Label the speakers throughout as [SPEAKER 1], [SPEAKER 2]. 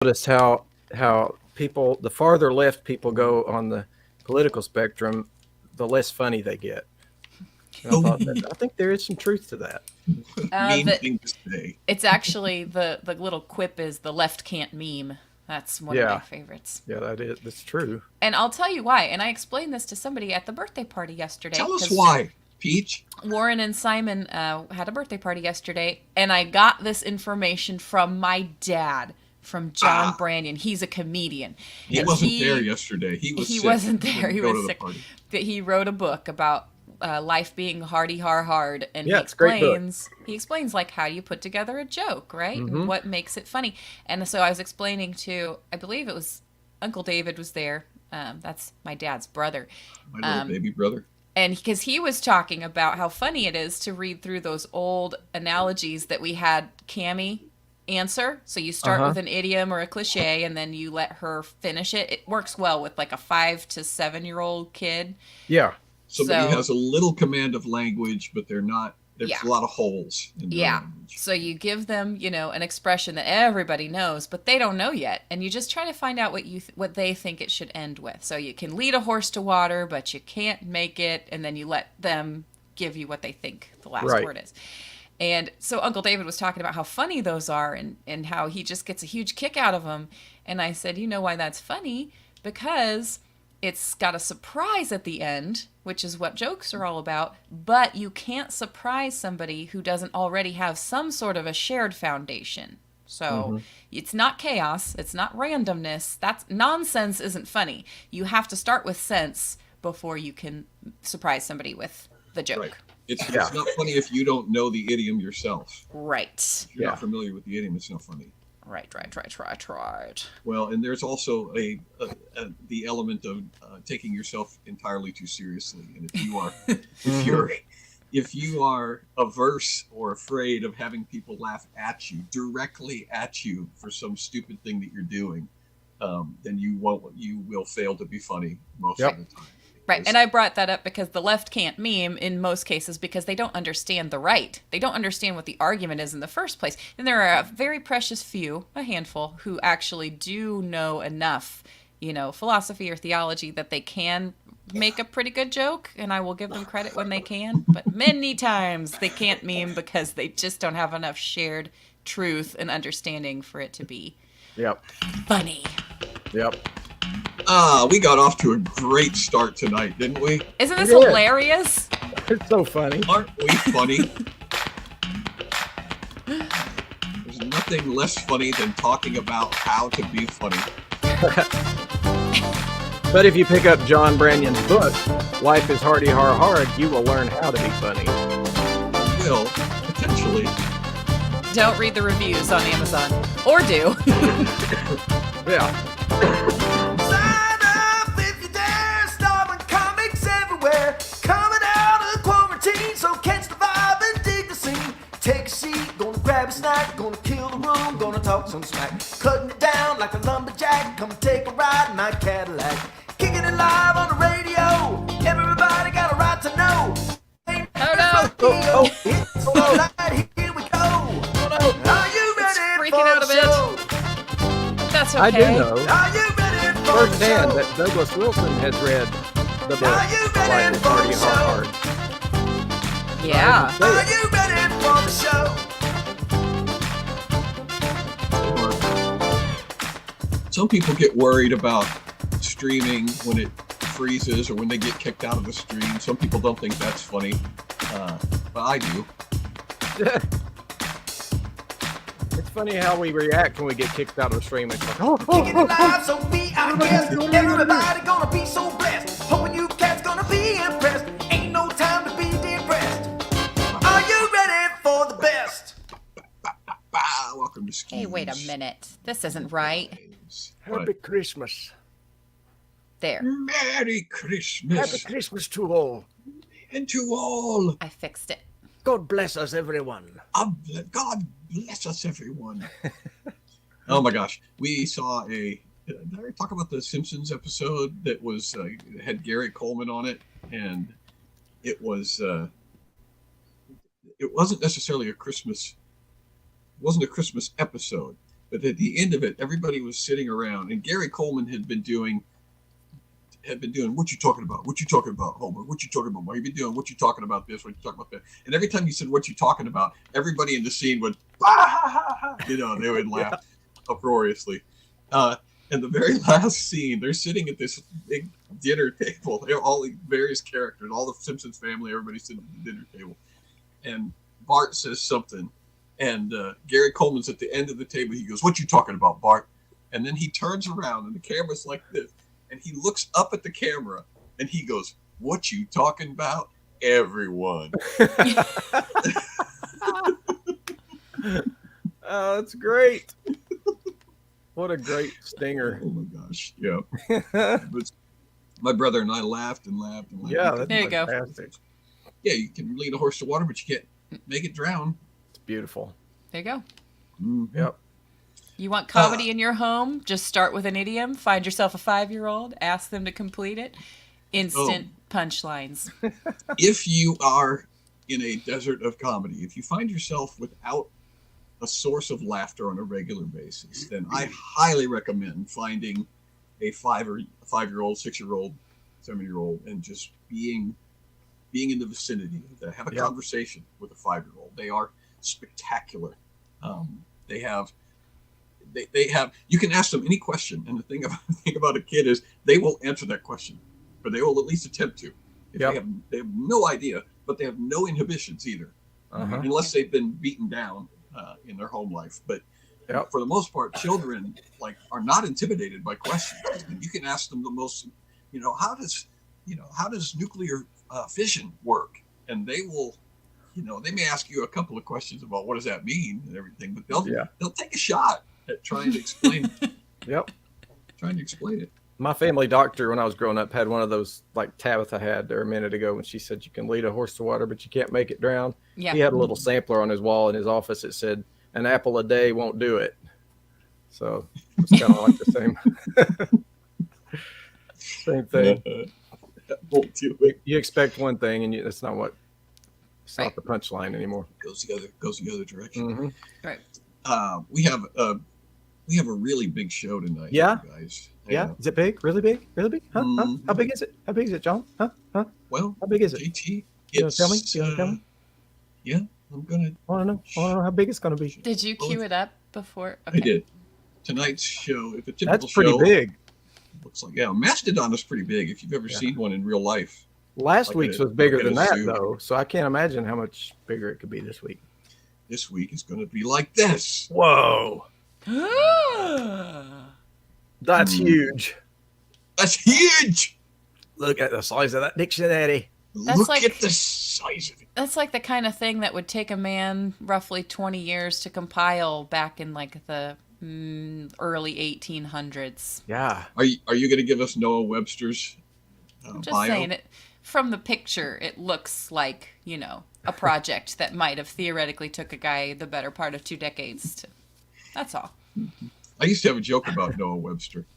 [SPEAKER 1] notice how people, the farther left people go on the political spectrum, the less funny they get. And I think there is some truth to that.
[SPEAKER 2] Mean
[SPEAKER 3] The,
[SPEAKER 2] thing to say.
[SPEAKER 3] it's actually the little quip is the left can't meme. That's one of my
[SPEAKER 1] Yeah,
[SPEAKER 3] favorites.
[SPEAKER 1] yeah, that's true.
[SPEAKER 3] And I'll tell you why. And I explained this to somebody at the birthday party yesterday.
[SPEAKER 2] Tell us
[SPEAKER 3] 'Cause
[SPEAKER 2] why, Peach.
[SPEAKER 3] Warren and Simon had a birthday party yesterday, and I got this information from my dad, from John Brandon. He's a comedian.
[SPEAKER 2] He
[SPEAKER 3] And
[SPEAKER 2] wasn't there yesterday. He was
[SPEAKER 3] He
[SPEAKER 2] sick.
[SPEAKER 3] wasn't there.
[SPEAKER 2] Didn't
[SPEAKER 3] He
[SPEAKER 2] go
[SPEAKER 3] was
[SPEAKER 2] to the
[SPEAKER 3] sick.
[SPEAKER 2] party.
[SPEAKER 3] But he wrote a book about life being hard, and
[SPEAKER 1] Yeah, it's a great book.
[SPEAKER 3] he explains like how you put together a joke, right,
[SPEAKER 1] Mm-hmm.
[SPEAKER 3] and what makes it funny. And so I was explaining to, I believe it was Uncle David was there. That's my dad's brother.
[SPEAKER 2] My little baby brother.
[SPEAKER 3] And because he was talking about how funny it is to read through those old analogies that we had Cammie answer. So you start with an idiom or a cliche, and then you let her finish it. It works well with like a 5 to 7-year-old kid.
[SPEAKER 1] Yeah,
[SPEAKER 2] Somebody
[SPEAKER 3] So-
[SPEAKER 2] has a little command of language, but they're not. There's
[SPEAKER 3] Yeah.
[SPEAKER 2] a lot of holes in their
[SPEAKER 3] Yeah.
[SPEAKER 2] language.
[SPEAKER 3] So you give them, an expression that everybody knows, but they don't know yet, and you just try to find out what they think it should end with. So you can lead a horse to water, but you can't make it, and then you let them give you what they think the last
[SPEAKER 1] Right.
[SPEAKER 3] word is. And so Uncle David was talking about how funny those are, and how he just gets a huge kick out of them. And I said, you know why that's funny? Because it's got a surprise at the end, which is what jokes are all about, but you can't surprise somebody who doesn't already have some sort of a shared foundation. So it's not chaos, it's not randomness. That's nonsense isn't funny. You have to start with sense before you can surprise somebody with the joke.
[SPEAKER 2] Right. It's
[SPEAKER 1] Yeah.
[SPEAKER 2] not funny if you don't know the idiom yourself.
[SPEAKER 3] Right.
[SPEAKER 2] If you're
[SPEAKER 1] Yeah.
[SPEAKER 2] not familiar with the idiom, it's not funny.
[SPEAKER 3] Right.
[SPEAKER 2] Well, and there's also the element of taking yourself entirely too seriously. And if you are averse or afraid of having people laugh at you, directly at you, for some stupid thing that you're doing, then you will fail to be funny most
[SPEAKER 1] Yep.
[SPEAKER 2] of the time.
[SPEAKER 3] Right, and I brought that up because the left can't meme in most cases because they don't understand the right. They don't understand what the argument is in the first place. And there are a very precious few, a handful, who actually do know enough, philosophy or theology that they can make a pretty good joke, and I will give them credit when they can. But many times they can't meme because they just don't have enough shared truth and understanding for it to be
[SPEAKER 1] yep,
[SPEAKER 3] funny.
[SPEAKER 1] yep.
[SPEAKER 2] We got off to a great start tonight, didn't we?
[SPEAKER 3] Isn't this
[SPEAKER 1] did.
[SPEAKER 3] hilarious?
[SPEAKER 1] It's so funny.
[SPEAKER 2] Aren't we funny? There's nothing less funny than talking about how to be funny.
[SPEAKER 1] But if you pick up John Branyon's book, Life is Hardy Hard, you will learn how to be funny.
[SPEAKER 2] Will, potentially.
[SPEAKER 3] Don't read the reviews on Amazon. Or do.
[SPEAKER 1] Yeah.
[SPEAKER 4] Sign up if you dare, starring comics everywhere. Coming out of quarantine, so catch the vibe and dig the scene. Take a seat, gonna grab a snack, gonna kill the room, gonna talk some smack. Cutting it down like a lumberjack, come take a ride in my Cadillac. Kicking it live on the radio, everybody got a right to know.
[SPEAKER 1] Oh,
[SPEAKER 4] It's alright, here we go. Are you ready
[SPEAKER 3] freaking
[SPEAKER 4] for
[SPEAKER 3] out a
[SPEAKER 4] the
[SPEAKER 3] bit.
[SPEAKER 4] show?
[SPEAKER 3] That's okay.
[SPEAKER 1] I do know
[SPEAKER 4] Are you ready for the
[SPEAKER 1] firsthand
[SPEAKER 4] show?
[SPEAKER 1] that Douglas Wilson has read the book
[SPEAKER 4] Are you
[SPEAKER 1] Life
[SPEAKER 4] ready
[SPEAKER 1] is
[SPEAKER 4] for
[SPEAKER 1] Hardy
[SPEAKER 4] the show?
[SPEAKER 1] Hard.
[SPEAKER 3] Yeah.
[SPEAKER 4] Are you ready for the show?
[SPEAKER 2] Some people get worried about streaming when it freezes or when they get kicked out of the stream. Some people don't think that's funny, but I do.
[SPEAKER 1] It's funny how we react when we get kicked out of the stream. It's like,
[SPEAKER 4] Kicking it live, so be our guest. Everybody gonna be so blessed. Hoping you cats gonna be impressed. Ain't no time to be depressed. Are you ready for the best?
[SPEAKER 2] Welcome to Schemes.
[SPEAKER 3] Hey, wait a minute. This isn't right.
[SPEAKER 1] Happy Christmas.
[SPEAKER 3] There.
[SPEAKER 2] Merry Christmas.
[SPEAKER 1] Happy Christmas to all.
[SPEAKER 2] And to all.
[SPEAKER 3] I fixed it.
[SPEAKER 1] God bless us, everyone.
[SPEAKER 2] God bless us, everyone. Oh my gosh. We saw did I talk about the Simpsons episode that was had Gary Coleman on it? And it was it wasn't necessarily a Christmas episode. But at the end of it, everybody was sitting around, and Gary Coleman had been doing, what you talking about? What you talking about, Homer? What you talking about? What you been doing? What you talking about this? What you talking about that? And every time he said, what you talking about, everybody in the scene would, they would laugh uproariously. And the very last scene, they're sitting at this big dinner table. All the various characters, all the Simpsons family, everybody's sitting at the dinner table. And Bart says something, and Gary Coleman's at the end of the table. He goes, what you talking about, Bart? And then he turns around, and the camera's like this. And he looks up at the camera, and he goes, what you talking about? Everyone.
[SPEAKER 1] Oh, that's great. What a great stinger.
[SPEAKER 2] Oh, my gosh. Yeah. But my brother and I laughed and laughed and laughed.
[SPEAKER 1] Yeah, that's
[SPEAKER 3] There you go.
[SPEAKER 1] fantastic.
[SPEAKER 2] Yeah, you can lead a horse to water, but you can't make it drown.
[SPEAKER 1] It's beautiful.
[SPEAKER 3] There you go.
[SPEAKER 2] Mm-hmm.
[SPEAKER 1] Yep.
[SPEAKER 3] You want comedy in your home? Just start with an idiom. Find yourself a 5-year-old. Ask them to complete it. Instant punchlines.
[SPEAKER 2] If you are in a desert of comedy, if you find yourself without a source of laughter on a regular basis, then I highly recommend finding a 5-year-old, 6-year-old, 7-year-old, and just being in the vicinity of that. Have a conversation with a 5-year-old. They are spectacular. They have. You can ask them any question, and the thing about a kid is they will answer that question, but they will at least attempt to. They have no idea, but they have no inhibitions either, unless they've been beaten down in their home life. But for the most part, children are not intimidated by questions. And you can ask them the most, how does nuclear fission work? And they will, they may ask you a couple of questions about what does that mean and everything, but they'll take a shot at trying to explain. Trying to explain it.
[SPEAKER 1] My family doctor, when I was growing up, had one of those like Tabitha had there a minute ago when she said you can lead a horse to water, but you can't make it drown. Yeah. He had a little sampler on his wall in his office that said, an apple a day won't do it. So it's kind of like the same thing.
[SPEAKER 2] Won't do it.
[SPEAKER 1] You expect one thing, and that's not what. It's not the punchline anymore.
[SPEAKER 2] Goes the other direction.
[SPEAKER 1] Mm-hmm.
[SPEAKER 3] Right.
[SPEAKER 2] We have a really big show tonight.
[SPEAKER 1] Yeah,
[SPEAKER 2] guys.
[SPEAKER 1] Yeah. Is it big? Really big? Really big? Huh? Huh? How big is it? How big is it, John? Huh?
[SPEAKER 2] Well,
[SPEAKER 1] how big is it?
[SPEAKER 2] JT,
[SPEAKER 1] you want to tell me? You want to tell me?
[SPEAKER 2] Yeah, I'm gonna.
[SPEAKER 1] I want to know how big it's gonna be.
[SPEAKER 3] Did you cue it up before? Okay.
[SPEAKER 2] I did. Tonight's show, if a typical
[SPEAKER 1] That's pretty big.
[SPEAKER 2] Looks like Mastodon is pretty big. If you've ever seen one in real life.
[SPEAKER 1] Last week's was bigger than that, though, so I can't imagine how much bigger it could be this week.
[SPEAKER 2] This week is going to be like this.
[SPEAKER 1] Whoa. That's huge.
[SPEAKER 2] That's huge.
[SPEAKER 1] Look at the size of that dictionary.
[SPEAKER 2] Look at the size of it.
[SPEAKER 3] That's like the kind of thing that would take a man roughly 20 years to compile back in like the early 1800s.
[SPEAKER 1] Yeah.
[SPEAKER 2] Are you going to give us Noah Webster's
[SPEAKER 3] I'm just
[SPEAKER 2] bio?
[SPEAKER 3] saying it. From the picture, it looks like, a project that might have theoretically took a guy the better part of 2 decades to. That's all.
[SPEAKER 2] I used to have a joke about Noah Webster.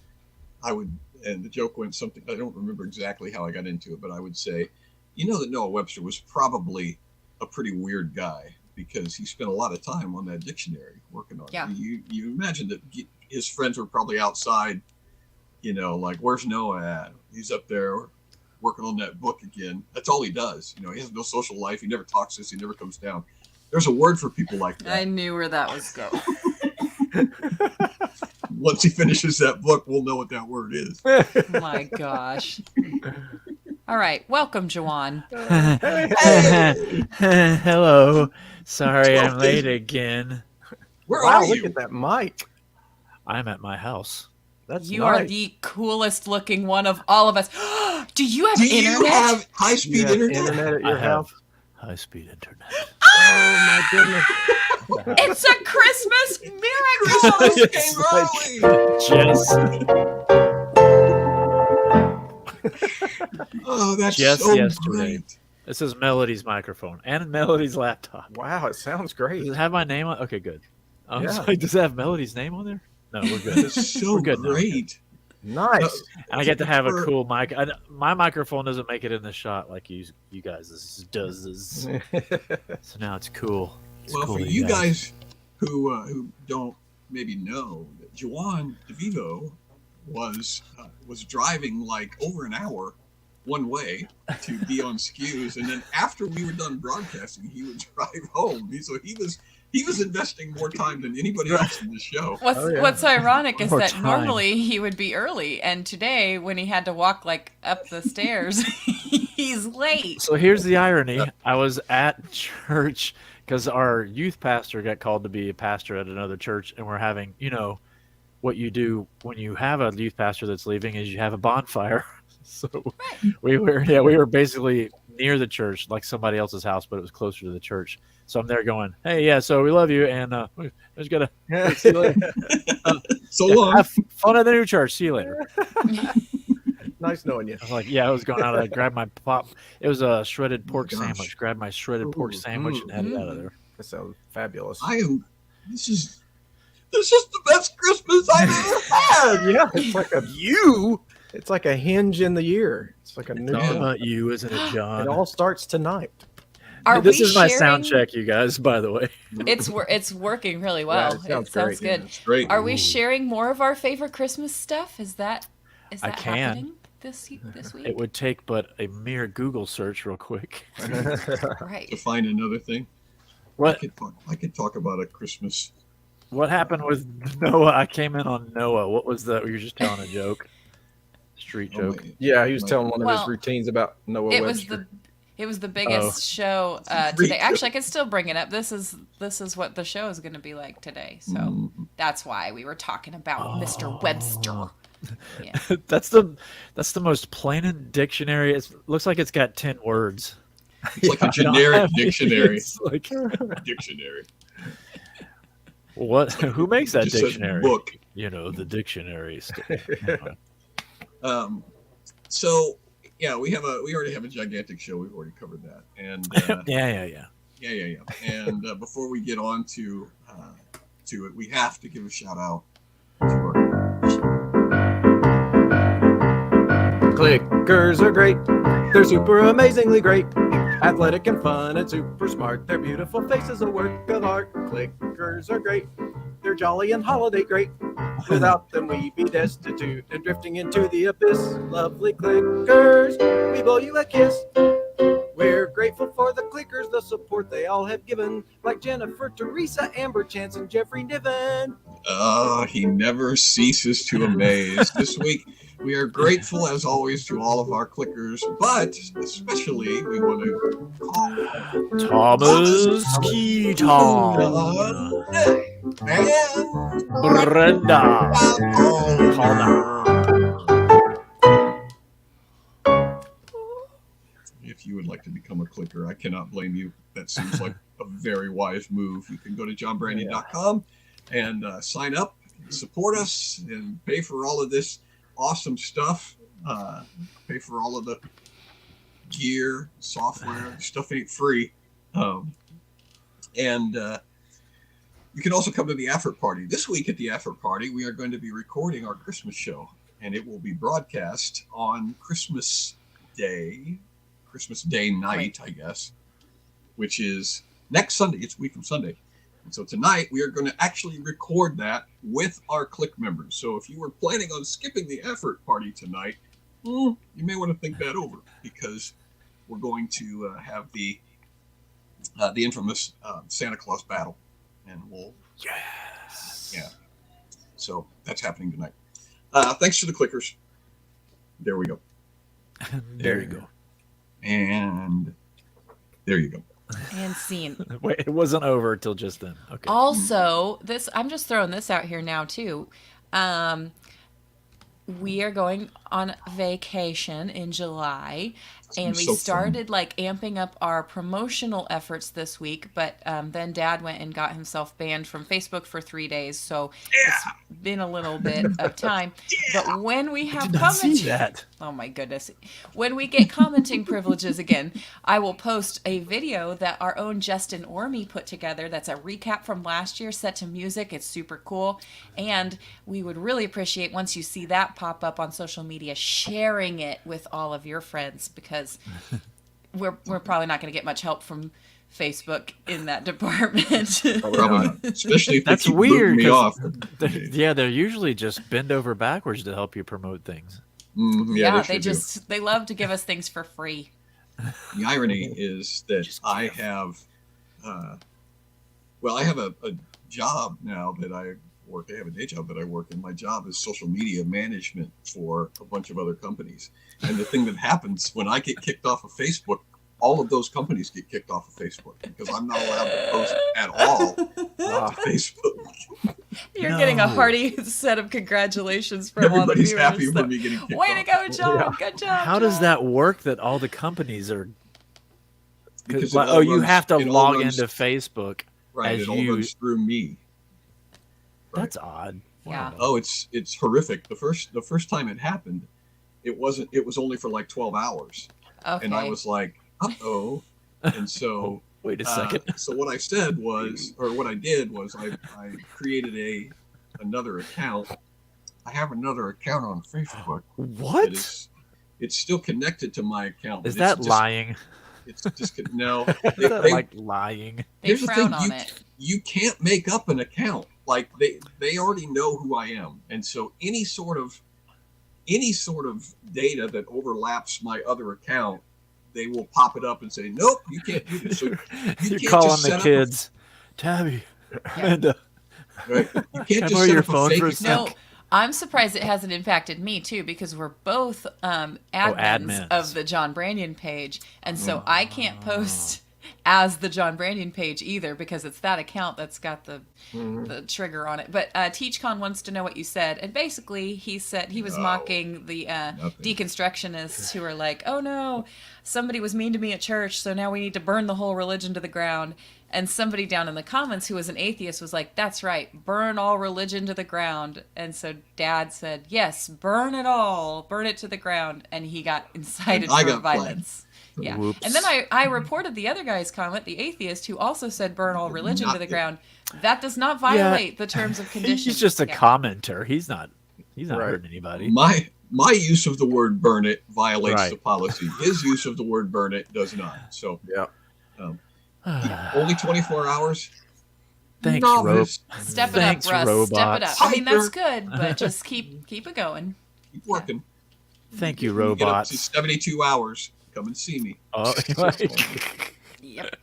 [SPEAKER 2] And the joke went something, I don't remember exactly how I got into it, but I would say, that Noah Webster was probably a pretty weird guy because he spent a lot of time on that dictionary working on it. You imagine that his friends were probably outside, like, where's Noah at? He's up there working on that book again. That's all he does. He has no social life. He never talks to us. He never comes down. There's a word for people like that.
[SPEAKER 3] I knew where that was going.
[SPEAKER 2] Once he finishes that book, we'll know what that word is.
[SPEAKER 3] My gosh. All right. Welcome, Juan.
[SPEAKER 5] Hello. Sorry I'm late again.
[SPEAKER 2] Where are you?
[SPEAKER 1] Look at that mic.
[SPEAKER 5] I'm at my house.
[SPEAKER 1] That's
[SPEAKER 3] You
[SPEAKER 1] nice.
[SPEAKER 3] are the coolest looking one of all of us. Do you have
[SPEAKER 2] Do
[SPEAKER 3] internet?
[SPEAKER 2] you have high-speed internet?
[SPEAKER 1] Internet at your house?
[SPEAKER 5] High-speed internet.
[SPEAKER 1] Oh, my goodness.
[SPEAKER 3] It's a Christmas miracle.
[SPEAKER 2] Christmas came early. Oh, that's
[SPEAKER 5] Just
[SPEAKER 2] so
[SPEAKER 5] yesterday.
[SPEAKER 2] great.
[SPEAKER 5] This is Melody's microphone and Melody's laptop.
[SPEAKER 1] Wow, it sounds great.
[SPEAKER 5] Does it have my name on? Okay, good. I'm
[SPEAKER 1] Yeah.
[SPEAKER 5] sorry, does it have Melody's name on there? No, we're good.
[SPEAKER 2] That's so
[SPEAKER 5] We're good now.
[SPEAKER 2] great.
[SPEAKER 1] Nice.
[SPEAKER 5] And I get to have a cool mic. My microphone doesn't make it in the shot like you guys does. So now it's cool. It's
[SPEAKER 2] Well,
[SPEAKER 5] cool
[SPEAKER 2] for
[SPEAKER 5] that
[SPEAKER 2] you guys who don't maybe know that Juan DeVivo was driving like over an hour one way to be on SKUs, and then after we were done broadcasting, he would drive home. So he was investing more time than anybody else in the show.
[SPEAKER 3] What's ironic is
[SPEAKER 5] More
[SPEAKER 3] that
[SPEAKER 5] time.
[SPEAKER 3] normally he would be early, and today when he had to walk like up the stairs, he's late.
[SPEAKER 5] So here's the irony. I was at church because our youth pastor got called to be a pastor at another church, and we're having, what you do when you have a youth pastor that's leaving is you have a bonfire. So we were basically near the church, like somebody else's house, but it was closer to the church. So I'm there going, hey, yeah, so we love you, and we just gotta see you later.
[SPEAKER 2] So long.
[SPEAKER 5] Have fun at the new church. See you later.
[SPEAKER 1] Nice knowing you.
[SPEAKER 5] I was like, I was going out. I grabbed my pop. It was a shredded pork sandwich. Grabbed my shredded pork sandwich and headed out of there.
[SPEAKER 1] That sounds fabulous.
[SPEAKER 2] This is the best Christmas I've ever had.
[SPEAKER 1] Yeah, it's like It's like a hinge in the year. It's like a new.
[SPEAKER 5] It's all about you, isn't it, John?
[SPEAKER 1] It all starts tonight.
[SPEAKER 5] This is my sound check, you guys. By the way,
[SPEAKER 3] it's working really well.
[SPEAKER 1] Yeah, it sounds
[SPEAKER 3] good.
[SPEAKER 2] Yeah, it's great.
[SPEAKER 3] Are we sharing more of our favorite Christmas stuff? Is that happening this week?
[SPEAKER 5] It would take but a mere Google search, real quick.
[SPEAKER 3] Right.
[SPEAKER 2] To find another thing.
[SPEAKER 5] What
[SPEAKER 2] I could talk about a Christmas.
[SPEAKER 5] What happened with Noah? I came in on Noah. What was that? You were just telling a joke. Street joke.
[SPEAKER 1] Yeah, he was telling one of his routines about Noah Webster.
[SPEAKER 3] It was the biggest show today. Actually, I can still bring it up. This is what the show is going to be like today. So that's why we were talking about Mr. Webster. Yeah.
[SPEAKER 5] That's the most plain dictionary. It looks like it's got 10 words.
[SPEAKER 2] It's like a generic dictionary.
[SPEAKER 5] It's like
[SPEAKER 2] dictionary.
[SPEAKER 5] What? Who makes that dictionary?
[SPEAKER 2] Book.
[SPEAKER 5] The dictionary.
[SPEAKER 2] So yeah, we already have a gigantic show. We've already covered that, and
[SPEAKER 5] yeah.
[SPEAKER 2] And before we get on to it, we have to give a shout out to our
[SPEAKER 1] Cliquers are great. They're super amazingly great. Athletic and fun and super smart. Their beautiful faces a work of art. Cliquers are great. They're jolly and holiday great. Without them we'd be destitute and drifting into the abyss. Lovely Cliquers, we blow you a kiss. We're grateful for the Cliquers, the support they all have given, like Jennifer, Teresa, Amber, Chance, and Jeffrey Niven.
[SPEAKER 2] He never ceases to amaze. This week, we are grateful, as always, to all of our Cliquers, but especially we want to call
[SPEAKER 5] Thomas Keaton
[SPEAKER 2] and
[SPEAKER 5] Brenda. Call now.
[SPEAKER 2] If you would like to become a Cliquer, I cannot blame you. That seems like a very wise move. You can go to johnbrandy.com and sign up, support us, and pay for all of this awesome stuff. Pay for all of the gear, software. Stuff ain't free. And you can also come to the after party. This week at the after party, we are going to be recording our Christmas show, and it will be broadcast on Christmas Day night, I guess, which is next Sunday. It's a week from Sunday. And so tonight we are going to actually record that with our Click members. So if you were planning on skipping the effort party tonight, you may want to think that over, because we're going to have the infamous Santa Claus battle, and so that's happening tonight. Thanks to the Clickers. There we go.
[SPEAKER 5] There you go.
[SPEAKER 2] And there you go.
[SPEAKER 3] And scene.
[SPEAKER 5] Wait, it wasn't over until just then. Okay.
[SPEAKER 3] Also, I'm just throwing this out here now too. We are going on vacation in July, and we started amping up our promotional efforts this week, but then Dad went and got himself banned from Facebook for 3 days, so it's been a little bit of time. But when we have oh my goodness, when we get commenting privileges again, I will post a video that our own Justin Orme put together. That's a recap from last year set to music. It's super cool, and we would really appreciate, once you see that pop up on social media, sharing it with all of your friends, because we're probably not going to get much help from Facebook in that department.
[SPEAKER 2] Probably not. Especially if
[SPEAKER 5] That's
[SPEAKER 2] they keep
[SPEAKER 5] weird.
[SPEAKER 2] moving me off.
[SPEAKER 5] They're usually just bend over backwards to help you promote things.
[SPEAKER 3] Yeah,
[SPEAKER 2] they sure do.
[SPEAKER 3] they love to give us things for free.
[SPEAKER 2] The irony is that I have, I have a job now that I work. I have a day job that I work in. My job is social media management for a bunch of other companies. And the thing that happens when I get kicked off of Facebook, all of those companies get kicked off of Facebook because I'm not allowed to post at all to Facebook.
[SPEAKER 3] You're getting a hearty set of congratulations from
[SPEAKER 2] Everybody's
[SPEAKER 3] all the
[SPEAKER 2] happy
[SPEAKER 3] viewers.
[SPEAKER 2] for me getting kicked
[SPEAKER 3] Way
[SPEAKER 2] off.
[SPEAKER 3] to go, John!
[SPEAKER 1] Yeah.
[SPEAKER 3] Good job.
[SPEAKER 5] How does that work? That all the companies are?
[SPEAKER 2] Because
[SPEAKER 5] You have to log into Facebook.
[SPEAKER 2] Right,
[SPEAKER 5] as
[SPEAKER 2] it all
[SPEAKER 5] you-
[SPEAKER 2] runs through me.
[SPEAKER 5] That's odd.
[SPEAKER 3] Yeah.
[SPEAKER 5] Wow.
[SPEAKER 2] Oh, it's horrific. The first time it happened, it was only for like 12 hours.
[SPEAKER 3] Okay.
[SPEAKER 2] And I was like, uh-oh. And so
[SPEAKER 5] Wait a second.
[SPEAKER 2] so what I said was, or what I did was I created another account. I have another account on Facebook.
[SPEAKER 5] What?
[SPEAKER 2] It's still connected to my account.
[SPEAKER 5] Is
[SPEAKER 2] but
[SPEAKER 5] that
[SPEAKER 2] it's
[SPEAKER 5] lying?
[SPEAKER 2] It's just no.
[SPEAKER 5] Is that like lying?
[SPEAKER 3] They
[SPEAKER 2] Here's the
[SPEAKER 3] frown
[SPEAKER 2] thing,
[SPEAKER 3] on it.
[SPEAKER 2] You can't make up an account. Like they already know who I am, and so any sort of data that overlaps my other account, they will pop it up and say, "Nope, you can't do this." So you
[SPEAKER 5] You're
[SPEAKER 2] can't
[SPEAKER 5] calling
[SPEAKER 2] just
[SPEAKER 5] the
[SPEAKER 2] set up
[SPEAKER 5] kids, Tabby, Amanda.
[SPEAKER 2] right? You can't
[SPEAKER 5] Can I
[SPEAKER 2] just
[SPEAKER 5] borrow
[SPEAKER 2] set
[SPEAKER 5] your
[SPEAKER 2] up a
[SPEAKER 5] phone
[SPEAKER 2] fake
[SPEAKER 5] for a
[SPEAKER 2] account.
[SPEAKER 3] No, I'm surprised it hasn't impacted me too, because we're both admins of the John Branyan page, and so I can't post as the John Branyan page either, because it's that account that's got the trigger on it. But TeachCon wants to know what you said, and basically he said he was mocking the deconstructionists who are like, "Oh no, somebody was mean to me at church, so now we need to burn the whole religion to the ground." And somebody down in the comments who was an atheist was like, "That's right, burn all religion to the ground." And so Dad said, "Yes, burn it all, burn it to the ground." And he got incited for violence. Yeah.
[SPEAKER 5] Whoops.
[SPEAKER 3] And then I reported the other guy's comment, the atheist, who also said burn all religion to the ground. That does not violate the terms of conditions.
[SPEAKER 5] He's just a commenter. He's not hurting anybody.
[SPEAKER 2] My use of the word "burn it" violates
[SPEAKER 5] Right.
[SPEAKER 2] the policy. His use of the word "burn it" does not. So
[SPEAKER 1] Yeah.
[SPEAKER 2] only 24 hours.
[SPEAKER 5] Thanks,
[SPEAKER 2] Novice.
[SPEAKER 3] Step it
[SPEAKER 5] Thanks,
[SPEAKER 3] up, Russ.
[SPEAKER 5] robots.
[SPEAKER 3] Step it up. I mean, that's good, but just keep it going.
[SPEAKER 2] Keep working.
[SPEAKER 5] Thank you,
[SPEAKER 2] Get up to
[SPEAKER 5] robots.
[SPEAKER 2] 72 hours. Come and see me.
[SPEAKER 5] Oh,
[SPEAKER 3] Yep.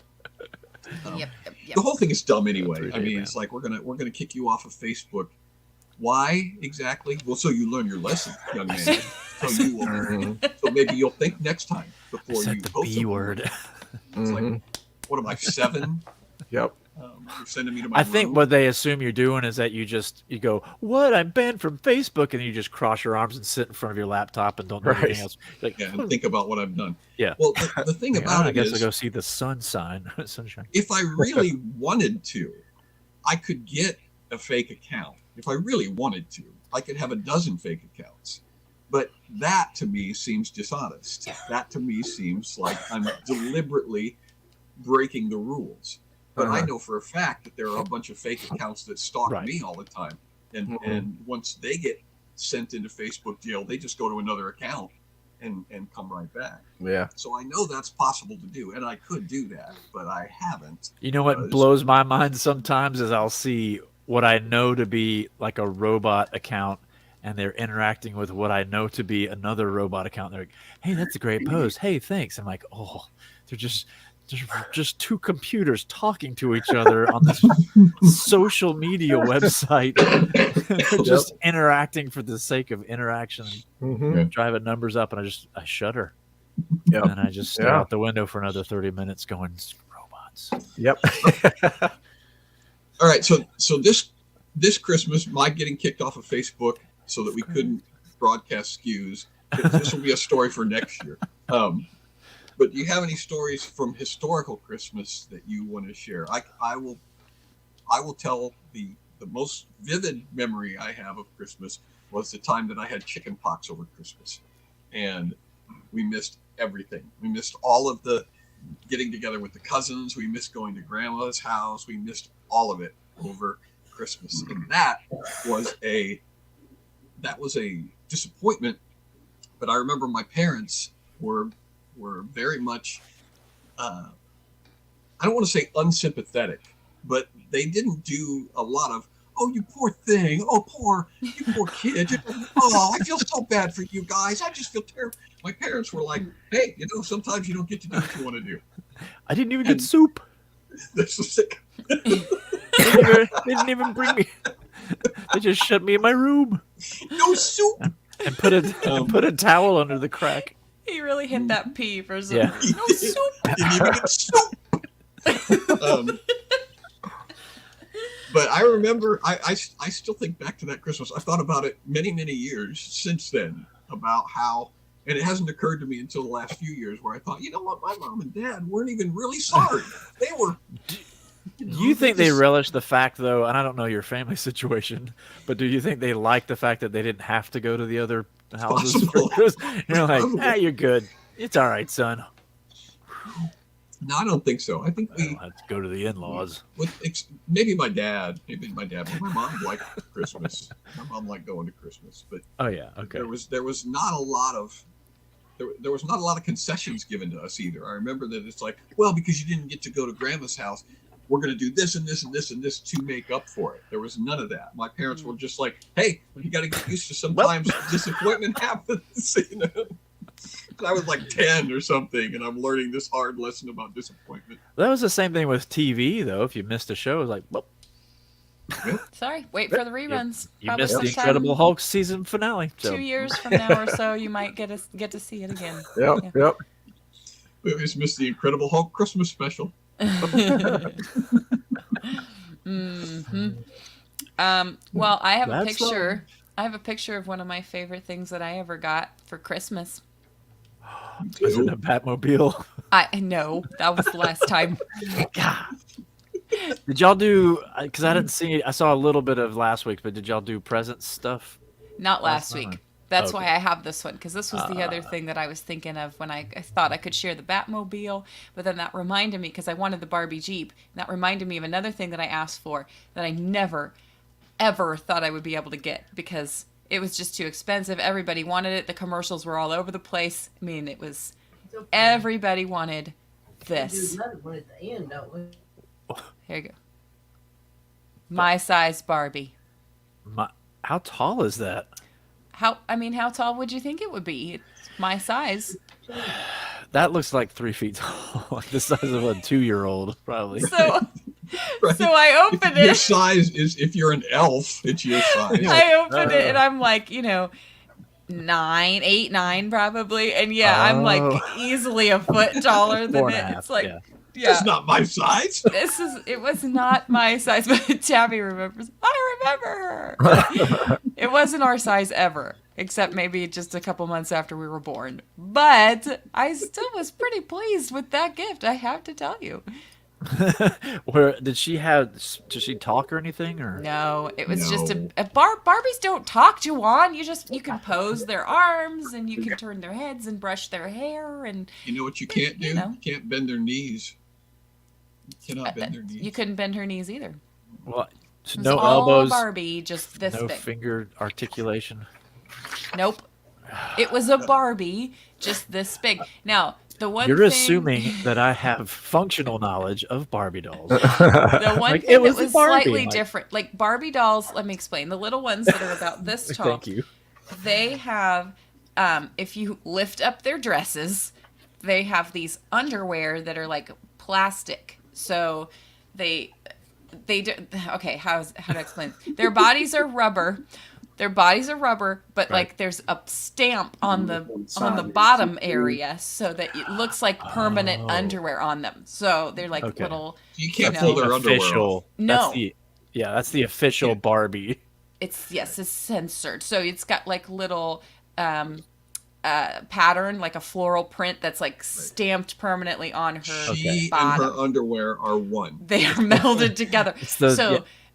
[SPEAKER 3] Yep.
[SPEAKER 2] The whole thing is dumb anyway.
[SPEAKER 5] Pretty
[SPEAKER 2] I mean,
[SPEAKER 5] man.
[SPEAKER 2] it's like we're gonna kick you off of Facebook. Why exactly? Well, so you learn your lesson, young man. So maybe you'll think next time before you
[SPEAKER 5] said the
[SPEAKER 2] post
[SPEAKER 5] B
[SPEAKER 2] something.
[SPEAKER 5] word.
[SPEAKER 2] It's like, what am I, 7?
[SPEAKER 1] Yep.
[SPEAKER 2] You're sending me to my
[SPEAKER 5] I think
[SPEAKER 2] room?
[SPEAKER 5] what they assume you're doing is that you go, "What? I'm banned from Facebook," and you just cross your arms and sit in front of your laptop and don't do anything else. Like,
[SPEAKER 2] Yeah, and think about what I've done.
[SPEAKER 5] Yeah.
[SPEAKER 2] Well, the thing about
[SPEAKER 5] I
[SPEAKER 2] it
[SPEAKER 5] guess
[SPEAKER 2] is,
[SPEAKER 5] I'll go see the sunshine.
[SPEAKER 2] if I really wanted to, I could get a fake account. If I really wanted to, I could have a dozen fake accounts. But that to me seems dishonest. That to me seems like I'm deliberately breaking the rules. But I know for a fact that there are a bunch of fake accounts that stalk me all the time. And once they get sent into Facebook jail, they just go to another account and come right back.
[SPEAKER 1] Yeah.
[SPEAKER 2] So I know that's possible to do, and I could do that, but I haven't.
[SPEAKER 5] You know what blows my mind sometimes is I'll see what I know to be like a robot account, and they're interacting with what I know to be another robot account. They're like, "Hey, that's a great post. Hey, thanks." I'm like, "Oh, they're just two computers talking to each other on this social media website." They're just interacting for the sake of interaction, driving numbers up, and I shudder.
[SPEAKER 1] Yep.
[SPEAKER 5] And I just stare out the window for another 30 minutes going, "Robots."
[SPEAKER 1] Yep.
[SPEAKER 2] All right, so this Christmas, my getting kicked off of Facebook so that we couldn't broadcast SKUs. This will be a story for next year. But do you have any stories from historical Christmas that you want to share? I will tell the most vivid memory I have of Christmas was the time that I had chicken pox over Christmas, and we missed everything. We missed all of the getting together with the cousins. We missed going to grandma's house. We missed all of it over Christmas, and that was a disappointment. But I remember my parents were very much I don't want to say unsympathetic, but they didn't do a lot of, oh, you poor thing. Oh, you poor kid. Oh, I feel so bad for you guys. I just feel terrible. My parents were like, hey, sometimes you don't get to do what you want to do.
[SPEAKER 5] I didn't even get soup.
[SPEAKER 2] This was sick.
[SPEAKER 5] They didn't even bring me. They just shut me in my room.
[SPEAKER 2] No soup.
[SPEAKER 5] And put a towel under the crack.
[SPEAKER 3] He really hit that P for some.
[SPEAKER 5] Yeah.
[SPEAKER 3] No soup.
[SPEAKER 2] Didn't even get soup. But I remember, I still think back to that Christmas. I've thought about it many, many years since then about how, and it hasn't occurred to me until the last few years where I thought, you know what, my mom and dad weren't even really sorry. They were.
[SPEAKER 5] Do you think they relish the fact, though, and I don't know your family situation, but do you think they like the fact that they didn't have to go to the other houses? You're like, you're good. It's all right, son.
[SPEAKER 2] No, I don't think so. I think we
[SPEAKER 5] have to go to the in-laws.
[SPEAKER 2] Maybe my dad. But my mom liked Christmas. My mom liked going to Christmas, but
[SPEAKER 5] okay.
[SPEAKER 2] There was not a lot of concessions given to us either. I remember that it's like, well, because you didn't get to go to Grandma's house, we're going to do this and this and this and this to make up for it. There was none of that. My parents were just like, hey, you got to get used to sometimes disappointment happens. And I was like 10 or something, and I'm learning this hard lesson about disappointment.
[SPEAKER 5] That was the same thing with TV, though. If you missed a show, it was like, well,
[SPEAKER 3] sorry, wait for the reruns.
[SPEAKER 5] You missed the Incredible Hulk season finale. So.
[SPEAKER 3] 2 years from now or so, you might get to see it again.
[SPEAKER 1] Yep.
[SPEAKER 2] We just missed the Incredible Hulk Christmas special.
[SPEAKER 3] Mm-hmm. Well, I have a picture. I have a picture of one of my favorite things that I ever got for Christmas.
[SPEAKER 5] Is it a Batmobile?
[SPEAKER 3] I know that was the last time.
[SPEAKER 5] God. Did y'all do? Because I didn't see. I saw a little bit of last week, but did y'all do present stuff?
[SPEAKER 3] Not last week. That's why I have this one, because this was the other thing that I was thinking of when I thought I could share the Batmobile, but then that reminded me, because I wanted the Barbie Jeep, and that reminded me of another thing that I asked for that I never, ever thought I would be able to get, because it was just too expensive. Everybody wanted it. The commercials were all over the place. I mean, it was, everybody wanted this.
[SPEAKER 6] Do another one at the end, don't we?
[SPEAKER 3] Here you go. My size Barbie.
[SPEAKER 5] How tall is that?
[SPEAKER 3] How tall would you think it would be? It's my size.
[SPEAKER 5] That looks like 3 feet tall, like the size of a 2-year-old, probably.
[SPEAKER 3] So,
[SPEAKER 2] right.
[SPEAKER 3] So I opened it.
[SPEAKER 2] Your size is, if you're an elf, it's your size.
[SPEAKER 3] I opened it and I'm like, 8, 9 probably, and I'm like easily a foot taller than it. It's like,
[SPEAKER 2] It's not my size.
[SPEAKER 3] It was not my size, but Tabby remembers. I remember her. It wasn't our size ever, except maybe just a couple months after we were born. But I still was pretty pleased with that gift, I have to tell you.
[SPEAKER 5] Did she talk or anything, or
[SPEAKER 3] no? It was just Barbies don't talk, Juan. You can pose their arms and you can turn their heads and brush their hair, and
[SPEAKER 2] you know what you can't do? You can't bend their knees. You cannot bend their knees.
[SPEAKER 3] You couldn't bend her knees either.
[SPEAKER 5] Well,
[SPEAKER 3] it
[SPEAKER 5] no
[SPEAKER 3] was all
[SPEAKER 5] elbows.
[SPEAKER 3] Barbie, just this
[SPEAKER 5] no
[SPEAKER 3] big.
[SPEAKER 5] Finger articulation.
[SPEAKER 3] Nope. It was a Barbie, just this big. Now, the one
[SPEAKER 5] You're assuming that I have functional knowledge of Barbie dolls.
[SPEAKER 3] The one thing that was slightly different, like Barbie dolls, let me explain. The little ones that are about this tall.
[SPEAKER 5] Thank you.
[SPEAKER 3] They have, if you lift up their dresses, they have these underwear that are like plastic. So they do, okay, how do I explain? Their bodies are rubber. But like there's a stamp on the bottom area so that it looks like permanent underwear on them. So they're like little.
[SPEAKER 2] You can't pull their underwear off.
[SPEAKER 3] No.
[SPEAKER 5] That's the official Barbie.
[SPEAKER 3] It's censored. So it's got like little pattern, like a floral print that's like stamped permanently on her
[SPEAKER 2] She
[SPEAKER 3] bottom.
[SPEAKER 2] and her underwear are one.
[SPEAKER 3] They are melded together.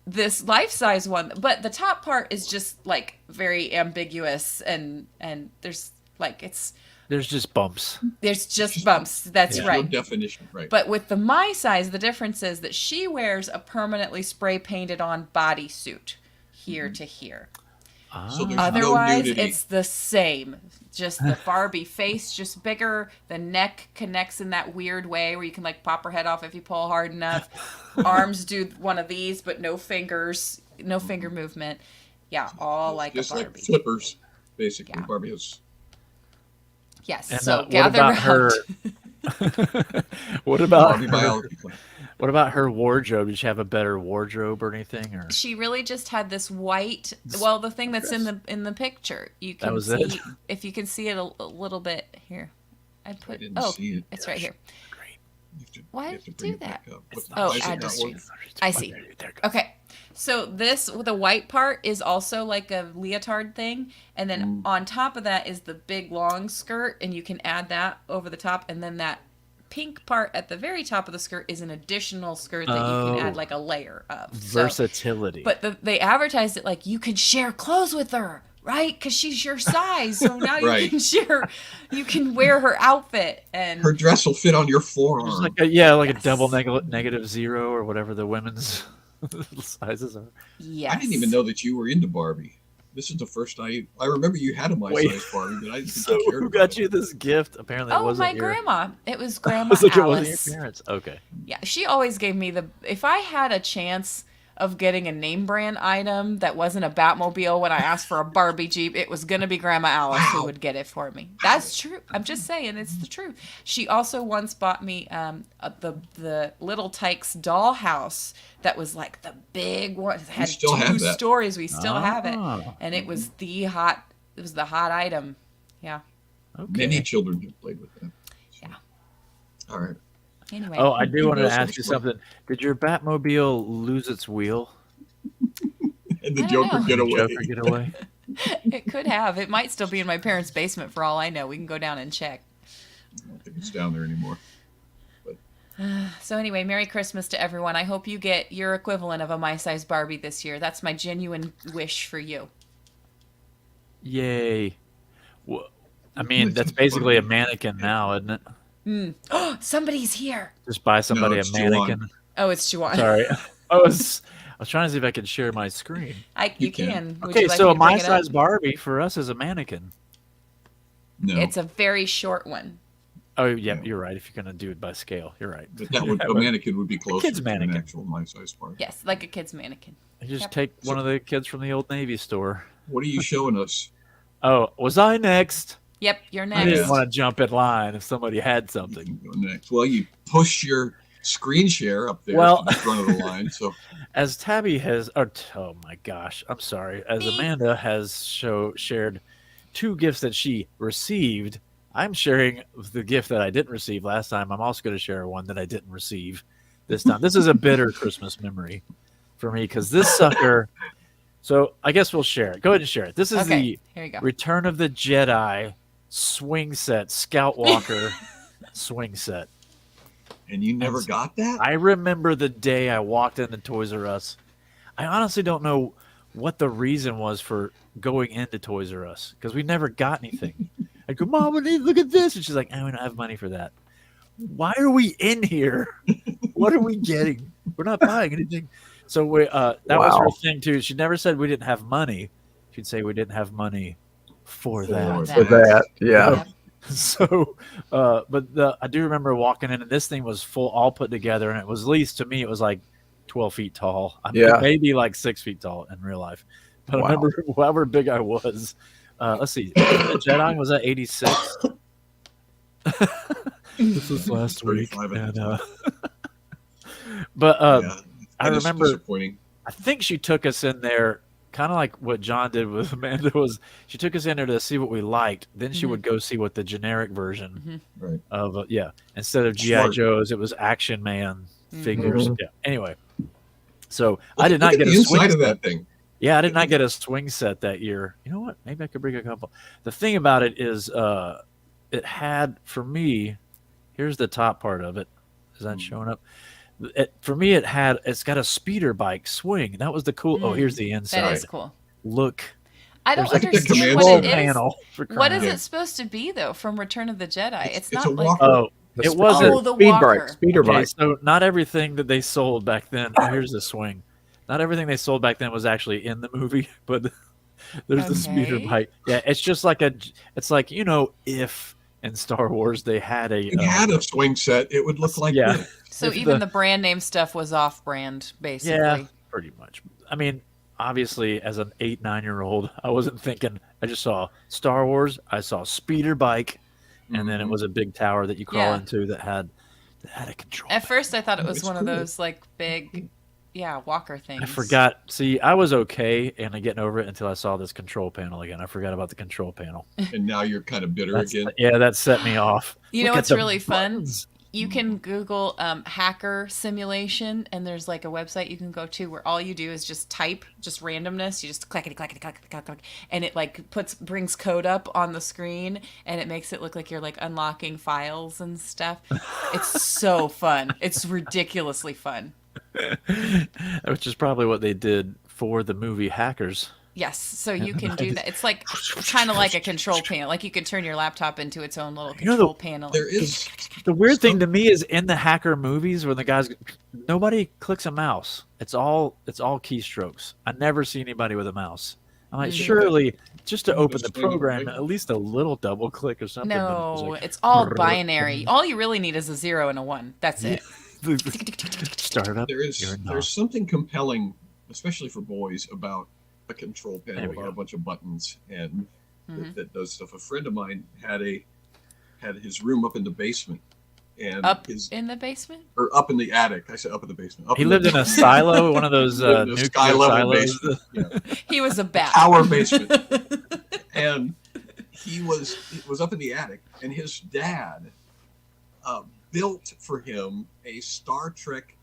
[SPEAKER 3] This life-size one, but the top part is just like very ambiguous, and there's
[SPEAKER 5] just bumps.
[SPEAKER 3] There's just bumps. That's right.
[SPEAKER 2] No definition, right?
[SPEAKER 3] But with the my size, the difference is that she wears a permanently spray painted on bodysuit here to here.
[SPEAKER 2] So there's
[SPEAKER 3] Otherwise,
[SPEAKER 2] no nudity.
[SPEAKER 3] it's the same. Just the Barbie face, just bigger. The neck connects in that weird way where you can like pop her head off if you pull hard enough. Arms do one of these, but no fingers, no finger movement. Yeah, all like
[SPEAKER 2] just
[SPEAKER 3] a Barbie.
[SPEAKER 2] like flippers, basically.
[SPEAKER 3] Yeah.
[SPEAKER 2] Barbie is.
[SPEAKER 3] Yes.
[SPEAKER 5] And
[SPEAKER 3] So
[SPEAKER 5] what
[SPEAKER 3] gather
[SPEAKER 5] about
[SPEAKER 3] round.
[SPEAKER 5] her? What about
[SPEAKER 2] Barbie biology class.
[SPEAKER 5] what about her wardrobe? Did she have a better wardrobe or anything? Or
[SPEAKER 3] She really just had this white. Well, the thing that's in the picture, you can
[SPEAKER 5] was
[SPEAKER 3] see
[SPEAKER 5] it?
[SPEAKER 3] if you can see it a little bit here. I put.
[SPEAKER 2] didn't
[SPEAKER 3] Oh,
[SPEAKER 2] see it.
[SPEAKER 3] it's right here.
[SPEAKER 5] great.
[SPEAKER 3] Why
[SPEAKER 2] You have
[SPEAKER 3] did you
[SPEAKER 2] bring
[SPEAKER 3] do
[SPEAKER 2] it back
[SPEAKER 3] that?
[SPEAKER 2] up. What's
[SPEAKER 3] Oh,
[SPEAKER 2] why is it
[SPEAKER 3] add
[SPEAKER 2] not
[SPEAKER 3] to
[SPEAKER 2] working?
[SPEAKER 3] I see.
[SPEAKER 5] There it goes.
[SPEAKER 3] Okay. So the white part is also like a leotard thing, and then on top of that is the big long skirt, and you can add that over the top, and then that pink part at the very top of the skirt is an additional skirt that you can add like a layer of.
[SPEAKER 5] Versatility.
[SPEAKER 3] But they advertised it like you could share clothes with her, right? Because she's your size, so now you
[SPEAKER 2] Right.
[SPEAKER 3] can share, you can wear her outfit, and
[SPEAKER 2] Her dress will fit on your forearm.
[SPEAKER 5] Just like a
[SPEAKER 3] Yes.
[SPEAKER 5] double negative zero or whatever the women's sizes are.
[SPEAKER 3] yes.
[SPEAKER 2] I didn't even know that you were into Barbie. This is the first I remember you had a my
[SPEAKER 5] Wait.
[SPEAKER 2] size Barbie, but I didn't think
[SPEAKER 5] So
[SPEAKER 2] you cared
[SPEAKER 5] who
[SPEAKER 2] about
[SPEAKER 5] got
[SPEAKER 2] it.
[SPEAKER 5] you this gift? Apparently, it
[SPEAKER 3] Oh,
[SPEAKER 5] wasn't
[SPEAKER 3] my
[SPEAKER 5] your.
[SPEAKER 3] grandma. It was
[SPEAKER 5] I
[SPEAKER 3] Grandma
[SPEAKER 5] was like, it
[SPEAKER 3] Alice.
[SPEAKER 5] wasn't your parents. Okay.
[SPEAKER 3] Yeah, she always gave me if I had a chance of getting a name brand item that wasn't a Batmobile when I asked for a Barbie Jeep, it was going to be Grandma Alice who
[SPEAKER 2] Wow.
[SPEAKER 3] would get it for me. That's true. I'm just saying, it's the truth. She also once bought me the Little Tykes dollhouse that was like the big one. It had
[SPEAKER 2] still have
[SPEAKER 3] two
[SPEAKER 2] that.
[SPEAKER 3] stories. We still have it.
[SPEAKER 5] Ah.
[SPEAKER 3] And it was the hot item. Yeah.
[SPEAKER 5] Okay.
[SPEAKER 2] Many children have played with them.
[SPEAKER 3] Yeah.
[SPEAKER 2] All right.
[SPEAKER 3] Anyway.
[SPEAKER 5] Oh, I do want to
[SPEAKER 2] knows
[SPEAKER 5] ask
[SPEAKER 2] what's
[SPEAKER 5] you
[SPEAKER 2] what?
[SPEAKER 5] something. Did your Batmobile lose its wheel?
[SPEAKER 2] And the
[SPEAKER 3] I don't
[SPEAKER 2] Joker
[SPEAKER 3] know.
[SPEAKER 2] get away.
[SPEAKER 5] Joker get away?
[SPEAKER 3] It could have. It might still be in my parents' basement for all I know. We can go down and check.
[SPEAKER 2] I don't think it's down there anymore.
[SPEAKER 3] So anyway, Merry Christmas to everyone. I hope you get your equivalent of a My Size Barbie this year. That's my genuine wish for you.
[SPEAKER 5] Yay. Well, I mean, that's basically a mannequin now, isn't it?
[SPEAKER 3] Oh, somebody's here.
[SPEAKER 5] Just buy somebody
[SPEAKER 2] it's
[SPEAKER 5] a mannequin.
[SPEAKER 2] Juan.
[SPEAKER 3] Oh, it's Juan.
[SPEAKER 5] Sorry. I was trying to see if I could share my screen.
[SPEAKER 3] You
[SPEAKER 2] You can.
[SPEAKER 3] can. Would
[SPEAKER 5] Okay,
[SPEAKER 3] you like
[SPEAKER 5] so
[SPEAKER 3] me
[SPEAKER 5] a
[SPEAKER 3] to bring
[SPEAKER 5] my
[SPEAKER 3] it up?
[SPEAKER 5] size Barbie for us is a mannequin.
[SPEAKER 2] No.
[SPEAKER 3] It's a very short one.
[SPEAKER 5] Oh, yeah, you're right. If you're going to do it by scale, you're right.
[SPEAKER 2] But that would a mannequin would be closer
[SPEAKER 5] kid's
[SPEAKER 2] to
[SPEAKER 5] mannequin.
[SPEAKER 2] an actual my size Barbie.
[SPEAKER 3] Yes, like a kid's mannequin.
[SPEAKER 5] You just
[SPEAKER 3] Yep.
[SPEAKER 5] take one of the kids from the old Navy store.
[SPEAKER 2] What are you showing us?
[SPEAKER 5] Oh, was I next?
[SPEAKER 3] Yep, you're
[SPEAKER 5] I
[SPEAKER 3] next.
[SPEAKER 5] didn't want to jump in line if somebody had something.
[SPEAKER 2] You can go next. Well, you push your screen share up there
[SPEAKER 5] Well-
[SPEAKER 2] to the front of the line. So
[SPEAKER 5] As Tabby has, oh my gosh, I'm sorry. As
[SPEAKER 3] Beep.
[SPEAKER 5] Amanda has shared two gifts that she received, I'm sharing the gift that I didn't receive last time. I'm also going to share one that I didn't receive this time. This is a bitter Christmas memory for me because this sucker. So I guess we'll share it. Go ahead and share it. This is
[SPEAKER 3] Okay, here you go.
[SPEAKER 5] the Return of the Jedi swing set, Scout Walker swing set.
[SPEAKER 2] and you never got that?
[SPEAKER 5] I remember the day I walked into Toys R Us. I honestly don't know what the reason was for going into Toys R Us because we never got anything. I go, Mom, look at this. And she's like, we don't have money for that. Why are we in here? What are we getting? We're not buying anything. So that was her thing too. She never said we didn't have money. She'd say we didn't have money for that.
[SPEAKER 3] that.
[SPEAKER 1] For that, yeah.
[SPEAKER 3] Yep.
[SPEAKER 5] So, but I do remember walking in, and this thing was full, all put together, and it was, at least to me, it was like 12 feet tall. I mean,
[SPEAKER 1] Yeah.
[SPEAKER 5] maybe like 6 feet tall in real life. But
[SPEAKER 1] Wow.
[SPEAKER 5] I remember however big I was. Let's see, the Jedi was at 86. This was last week,
[SPEAKER 2] 35 at
[SPEAKER 5] and,
[SPEAKER 2] the time.
[SPEAKER 5] but
[SPEAKER 2] Yeah,
[SPEAKER 5] I
[SPEAKER 2] that is
[SPEAKER 5] remember.
[SPEAKER 2] disappointing.
[SPEAKER 5] I think she took us in there, kind of like what John did with Amanda. Was she took us in there to see what we liked, then she would go see what the generic version
[SPEAKER 2] Right.
[SPEAKER 5] of instead of GI
[SPEAKER 2] Smart.
[SPEAKER 5] Joes, it was Action Man figures.
[SPEAKER 1] Mhm.
[SPEAKER 5] Yeah. Anyway, so I did not
[SPEAKER 2] Look
[SPEAKER 5] get
[SPEAKER 2] at
[SPEAKER 5] a
[SPEAKER 2] the
[SPEAKER 5] swing
[SPEAKER 2] inside of
[SPEAKER 5] set.
[SPEAKER 2] that thing.
[SPEAKER 5] Yeah, I did not get a swing set that year. You know what? Maybe I could bring a couple. The thing about it is, it had for me. Here's the top part of it. Is that showing up? For me, it's got a speeder bike swing. That was the cool. Oh, here's the inside.
[SPEAKER 3] That is cool.
[SPEAKER 5] Look,
[SPEAKER 3] I don't
[SPEAKER 5] there's like a
[SPEAKER 3] understand
[SPEAKER 2] command
[SPEAKER 3] what
[SPEAKER 5] control
[SPEAKER 3] it is.
[SPEAKER 5] panel. For
[SPEAKER 3] What is
[SPEAKER 5] crying
[SPEAKER 3] it supposed to be though from Return of the Jedi? It's
[SPEAKER 2] It's
[SPEAKER 3] not
[SPEAKER 2] a
[SPEAKER 3] like
[SPEAKER 2] walker.
[SPEAKER 5] Oh,
[SPEAKER 1] The
[SPEAKER 5] it wasn't.
[SPEAKER 3] Oh, the
[SPEAKER 1] speed
[SPEAKER 3] walker.
[SPEAKER 1] bike, speeder
[SPEAKER 5] Okay,
[SPEAKER 1] bike.
[SPEAKER 5] so not everything that they sold back then. Here's the swing. Not everything they sold back then was actually in the movie, but There's the speeder
[SPEAKER 3] Okay.
[SPEAKER 5] bike. Yeah, it's just like it's like, if in Star Wars they had
[SPEAKER 2] If you had a swing set, it would look like
[SPEAKER 5] yeah.
[SPEAKER 2] this.
[SPEAKER 3] So even the brand name stuff was off-brand, basically.
[SPEAKER 5] Yeah, pretty much. I mean, obviously, as an 8-9-year-old, I wasn't thinking. I just saw Star Wars. I saw speeder bike, and then it was a big tower that you crawl
[SPEAKER 3] Yeah.
[SPEAKER 5] into that had a control.
[SPEAKER 3] At first, I thought it was
[SPEAKER 2] It's
[SPEAKER 3] one of
[SPEAKER 2] cool.
[SPEAKER 3] those like big, walker things.
[SPEAKER 5] I forgot. See, I was okay and getting over it until I saw this control panel again. I forgot about the control panel.
[SPEAKER 2] And now you're kind of bitter again.
[SPEAKER 5] Yeah, that set me off.
[SPEAKER 3] You
[SPEAKER 5] Look
[SPEAKER 3] know
[SPEAKER 5] at
[SPEAKER 3] what's
[SPEAKER 5] the
[SPEAKER 3] really
[SPEAKER 5] buttons.
[SPEAKER 3] fun? You can Google hacker simulation, and there's like a website you can go to where all you do is just type, just randomness. You just clickety clackety clack clack clack, and it like brings code up on the screen, and it makes it look like you're like unlocking files and stuff. It's so fun. It's ridiculously fun.
[SPEAKER 5] Which is probably what they did for the movie Hackers.
[SPEAKER 3] Yes, so you can do that. It's like kind of like a control panel. Like you could turn your laptop into its own little control panel.
[SPEAKER 2] There is
[SPEAKER 5] The weird thing to me is in the hacker movies when the guys nobody clicks a mouse. It's all keystrokes. I never see anybody with a mouse. I'm like, surely just to open the program, at least a little double click or something.
[SPEAKER 3] No, it's all binary. All you really need is a 0 and a 1. That's it.
[SPEAKER 5] Start it up.
[SPEAKER 2] There's something compelling, especially for boys, about a control panel with a bunch of buttons and that does stuff. A friend of mine had his room up in the basement, and
[SPEAKER 3] in the basement,
[SPEAKER 2] or up in the attic. I said up in the basement.
[SPEAKER 5] He lived in a silo, one of those nuclear
[SPEAKER 2] sky level
[SPEAKER 5] silos.
[SPEAKER 2] basement. Yeah.
[SPEAKER 3] He was a bat.
[SPEAKER 2] Tower basement, and it was up in the attic, and his dad built for him a Star Trek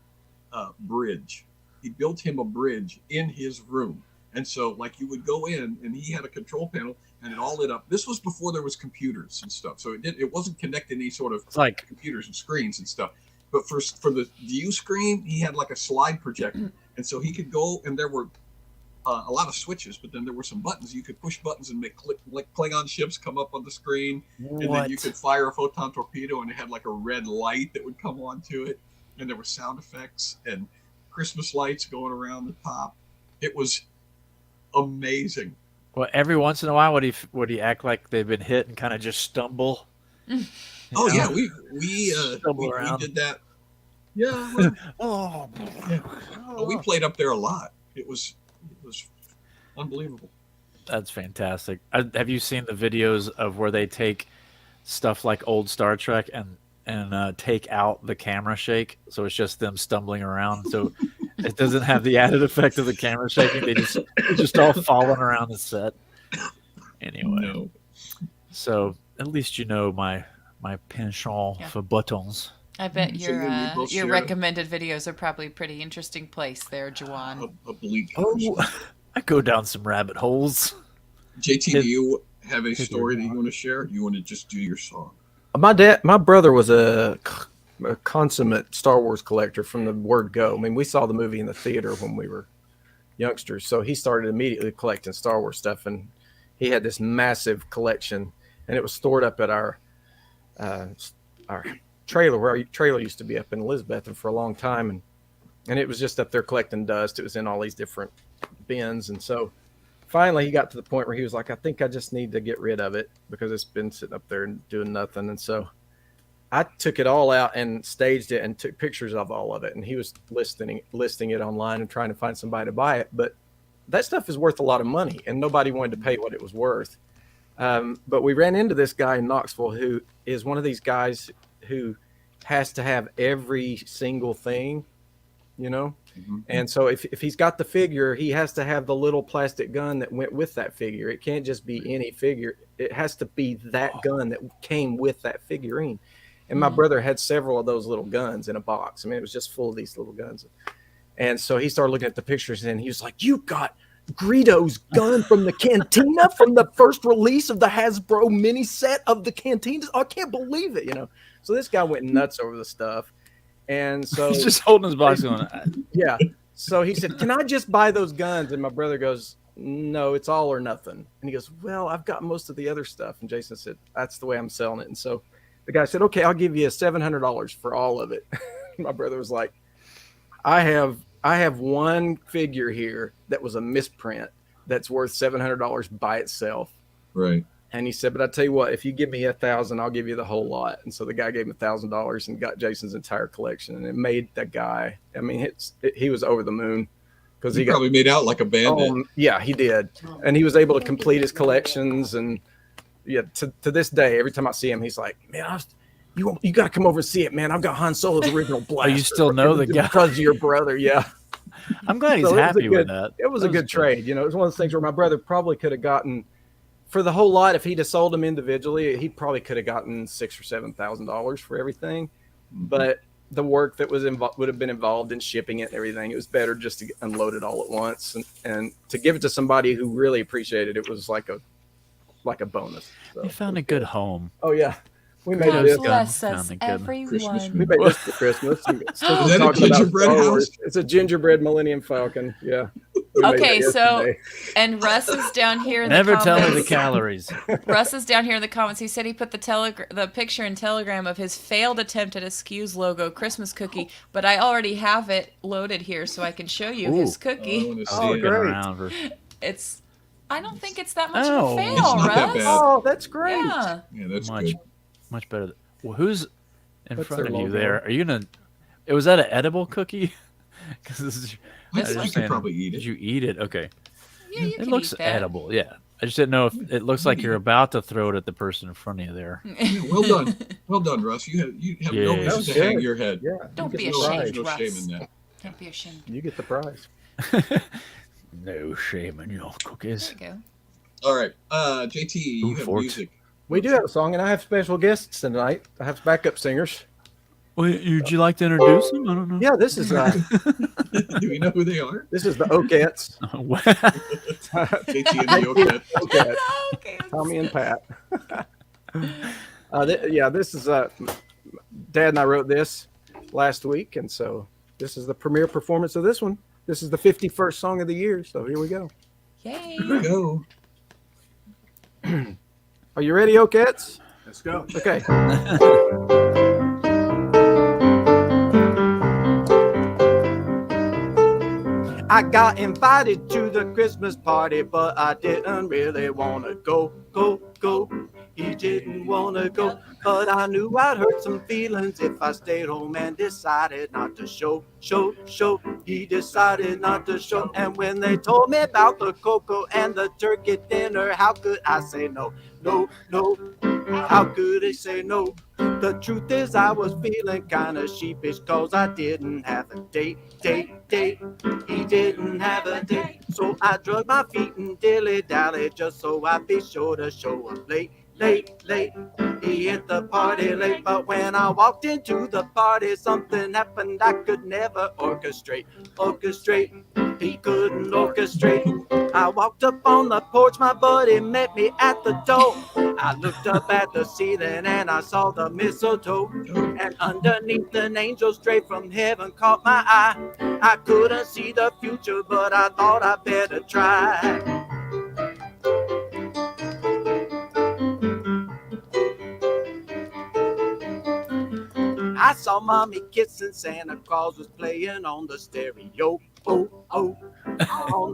[SPEAKER 2] bridge. He built him a bridge in his room. And so, like, you would go in, and he had a control panel, and it all lit up. This was before there was computers and stuff, so it wasn't connected to any sort of
[SPEAKER 5] like
[SPEAKER 2] computers and screens and stuff. But for the view screen, he had like a slide projector, and so he could go, and there were a lot of switches, but then there were some buttons. You could push buttons and make Klingon ships come up on the screen, and then you could fire a photon torpedo, and it had like a red light that would come onto it, and there were sound effects and Christmas lights going around the top. It was amazing.
[SPEAKER 5] Well, every once in a while, would he act like they've been hit and kind of just stumble?
[SPEAKER 2] Yeah, we did that. Yeah. We played up there a lot. It was unbelievable.
[SPEAKER 5] That's fantastic. Have you seen the videos of where they take stuff like old Star Trek and take out the camera shake, so it's just them stumbling around, so it doesn't have the added effect of the camera shaking. They're just all falling around the set. Anyway, so at least you know my penchant for buttons.
[SPEAKER 3] I bet your recommended videos are probably a pretty interesting place there, Juan.
[SPEAKER 5] I go down some rabbit holes.
[SPEAKER 2] JT, do you have a story that you want to share? Do you want to just do your song?
[SPEAKER 1] My brother was a consummate Star Wars collector from the word go. I mean, we saw the movie in the theater when we were youngsters, so he started immediately collecting Star Wars stuff, and he had this massive collection, and it was stored up at our trailer, where our trailer used to be up in Elizabeth, and for a long time, and it was just up there collecting dust. It was in all these different bins, and so finally he got to the point where he was like, I think I just need to get rid of it because it's been sitting up there and doing nothing. And so I took it all out and staged it and took pictures of all of it, and he was listing it online and trying to find somebody to buy it. But that stuff is worth a lot of money, and nobody wanted to pay what it was worth. But we ran into this guy in Knoxville who is one of these guys who has to have every single thing, you know? Mm-hmm. And so if he's got the figure, he has to have the little plastic gun that went with that figure. It can't just be any figure. It has to be that gun that came with that figurine. And my brother had several of those little guns in a box. I mean, it was just full of these little guns. And so he started looking at the pictures, and he was like, you got Greedo's gun from the Cantina from the first release of the Hasbro mini set of the Cantinas. I can't believe it, you know? So this guy went nuts over the stuff. And so
[SPEAKER 5] he's just holding his box going,
[SPEAKER 1] yeah. So he said, can I just buy those guns? And my brother goes, no, it's all or nothing. And he goes, well, I've got most of the other stuff. And Jason said, that's the way I'm selling it. And so the guy said, okay, I'll give you $700 for all of it. My brother was like, I have one figure here that was a misprint that's worth $700 by itself.
[SPEAKER 2] Right.
[SPEAKER 1] And he said, but I tell you what, if you give me $1,000, I'll give you the whole lot. And so the guy gave him $1,000 and got Jason's entire collection. And it made that guy, I mean, he was over the moon. Because
[SPEAKER 2] he probably made out like a bandit.
[SPEAKER 1] Yeah, he did. And he was able to complete his collections. And yeah, to this day, every time I see him, he's like, man, you got to come over and see it, man. I've got Han Solo's original blaster.
[SPEAKER 5] Oh, you still know the guy?
[SPEAKER 1] Because of your brother, yeah.
[SPEAKER 5] I'm glad he's happy with that.
[SPEAKER 1] It was a good trade. You know, it was one of those things where my brother probably could have gotten, for the whole lot, if he'd have sold them individually, he probably could have gotten $6,000 or $7,000 for everything. But the work that was would have been involved in shipping it and everything, it was better just to unload it all at once and to give it to somebody who really appreciated it was like a bonus. So,
[SPEAKER 5] you found a good home.
[SPEAKER 1] Oh yeah, we made
[SPEAKER 3] God
[SPEAKER 1] this.
[SPEAKER 3] bless us, everyone.
[SPEAKER 1] We made this for Christmas.
[SPEAKER 2] Is that a gingerbread house?
[SPEAKER 1] It's a gingerbread Millennium Falcon. Yeah.
[SPEAKER 3] Okay, so and Russ is down here in
[SPEAKER 5] Never
[SPEAKER 3] the comments.
[SPEAKER 5] tell me the calories.
[SPEAKER 3] Russ is down here in the comments. He said he put the picture in Telegram of his failed attempt at a SCQS logo Christmas cookie, but I already have it loaded here so I can show you his cookie.
[SPEAKER 1] Great.
[SPEAKER 3] It's I don't think it's that much of a fail,
[SPEAKER 2] it's not
[SPEAKER 3] Russ.
[SPEAKER 2] that bad.
[SPEAKER 1] Oh, that's great.
[SPEAKER 3] Yeah.
[SPEAKER 2] Yeah, that's
[SPEAKER 5] much better. Well, who's in
[SPEAKER 1] What's
[SPEAKER 5] front
[SPEAKER 1] their
[SPEAKER 5] of you
[SPEAKER 1] logo?
[SPEAKER 5] there? Are you gonna? Was that an edible cookie? Because
[SPEAKER 2] I could probably eat it.
[SPEAKER 5] Did you eat it? Okay.
[SPEAKER 3] Yeah, you
[SPEAKER 5] It
[SPEAKER 3] can
[SPEAKER 5] looks
[SPEAKER 3] eat that.
[SPEAKER 5] edible. Yeah. I just didn't know if it looks like you're about to throw it at the person in front of you there.
[SPEAKER 2] Yeah, well done, Russ. You have no
[SPEAKER 5] Yeah.
[SPEAKER 2] reason to hang your head.
[SPEAKER 1] Yeah.
[SPEAKER 3] Don't be
[SPEAKER 2] There's
[SPEAKER 3] ashamed,
[SPEAKER 2] no
[SPEAKER 3] Russ.
[SPEAKER 2] shame in that.
[SPEAKER 3] Don't be ashamed.
[SPEAKER 1] You get the prize.
[SPEAKER 5] No shame in your cookies.
[SPEAKER 3] There you go.
[SPEAKER 2] All right, JT, you have
[SPEAKER 5] forks.
[SPEAKER 2] music.
[SPEAKER 1] We do have a song, and I have special guests tonight. I have backup singers.
[SPEAKER 5] Well, would you like to introduce them? I don't know.
[SPEAKER 1] Yeah, this is
[SPEAKER 2] Do we know who they are?
[SPEAKER 1] this is the Okettes.
[SPEAKER 2] JT and the Oakhead.
[SPEAKER 1] Okettes.
[SPEAKER 3] Okay.
[SPEAKER 1] Tommy and Pat. This is Dad and I wrote this last week, and so this is the premiere performance of this one. This is the 51st song of the year, so here we go.
[SPEAKER 3] Yay.
[SPEAKER 2] Here we go.
[SPEAKER 1] Are you ready, Okettes?
[SPEAKER 2] Let's go.
[SPEAKER 1] Okay. I got invited to the Christmas party, but I didn't really want to go. He didn't want to go, but I knew I'd hurt some feelings if I stayed home and decided not to show. He decided not to show, and when they told me about the cocoa and the turkey dinner, how could I say no? How could I say no? The truth is I was feeling kind of sheepish cause I didn't have a date. He didn't have a date. So I drug my feet and dilly-dally just so I'd be sure to show up late. He hit the party late, but when I walked into the party, something happened I could never orchestrate. He couldn't orchestrate. I walked up on the porch, my buddy met me at the door. I looked up at the ceiling and I saw the mistletoe. And underneath an angel straight from heaven caught my eye. I couldn't see the future, but I thought I better try. I saw Mommy kissing, Santa Claus was playing on the stereo. On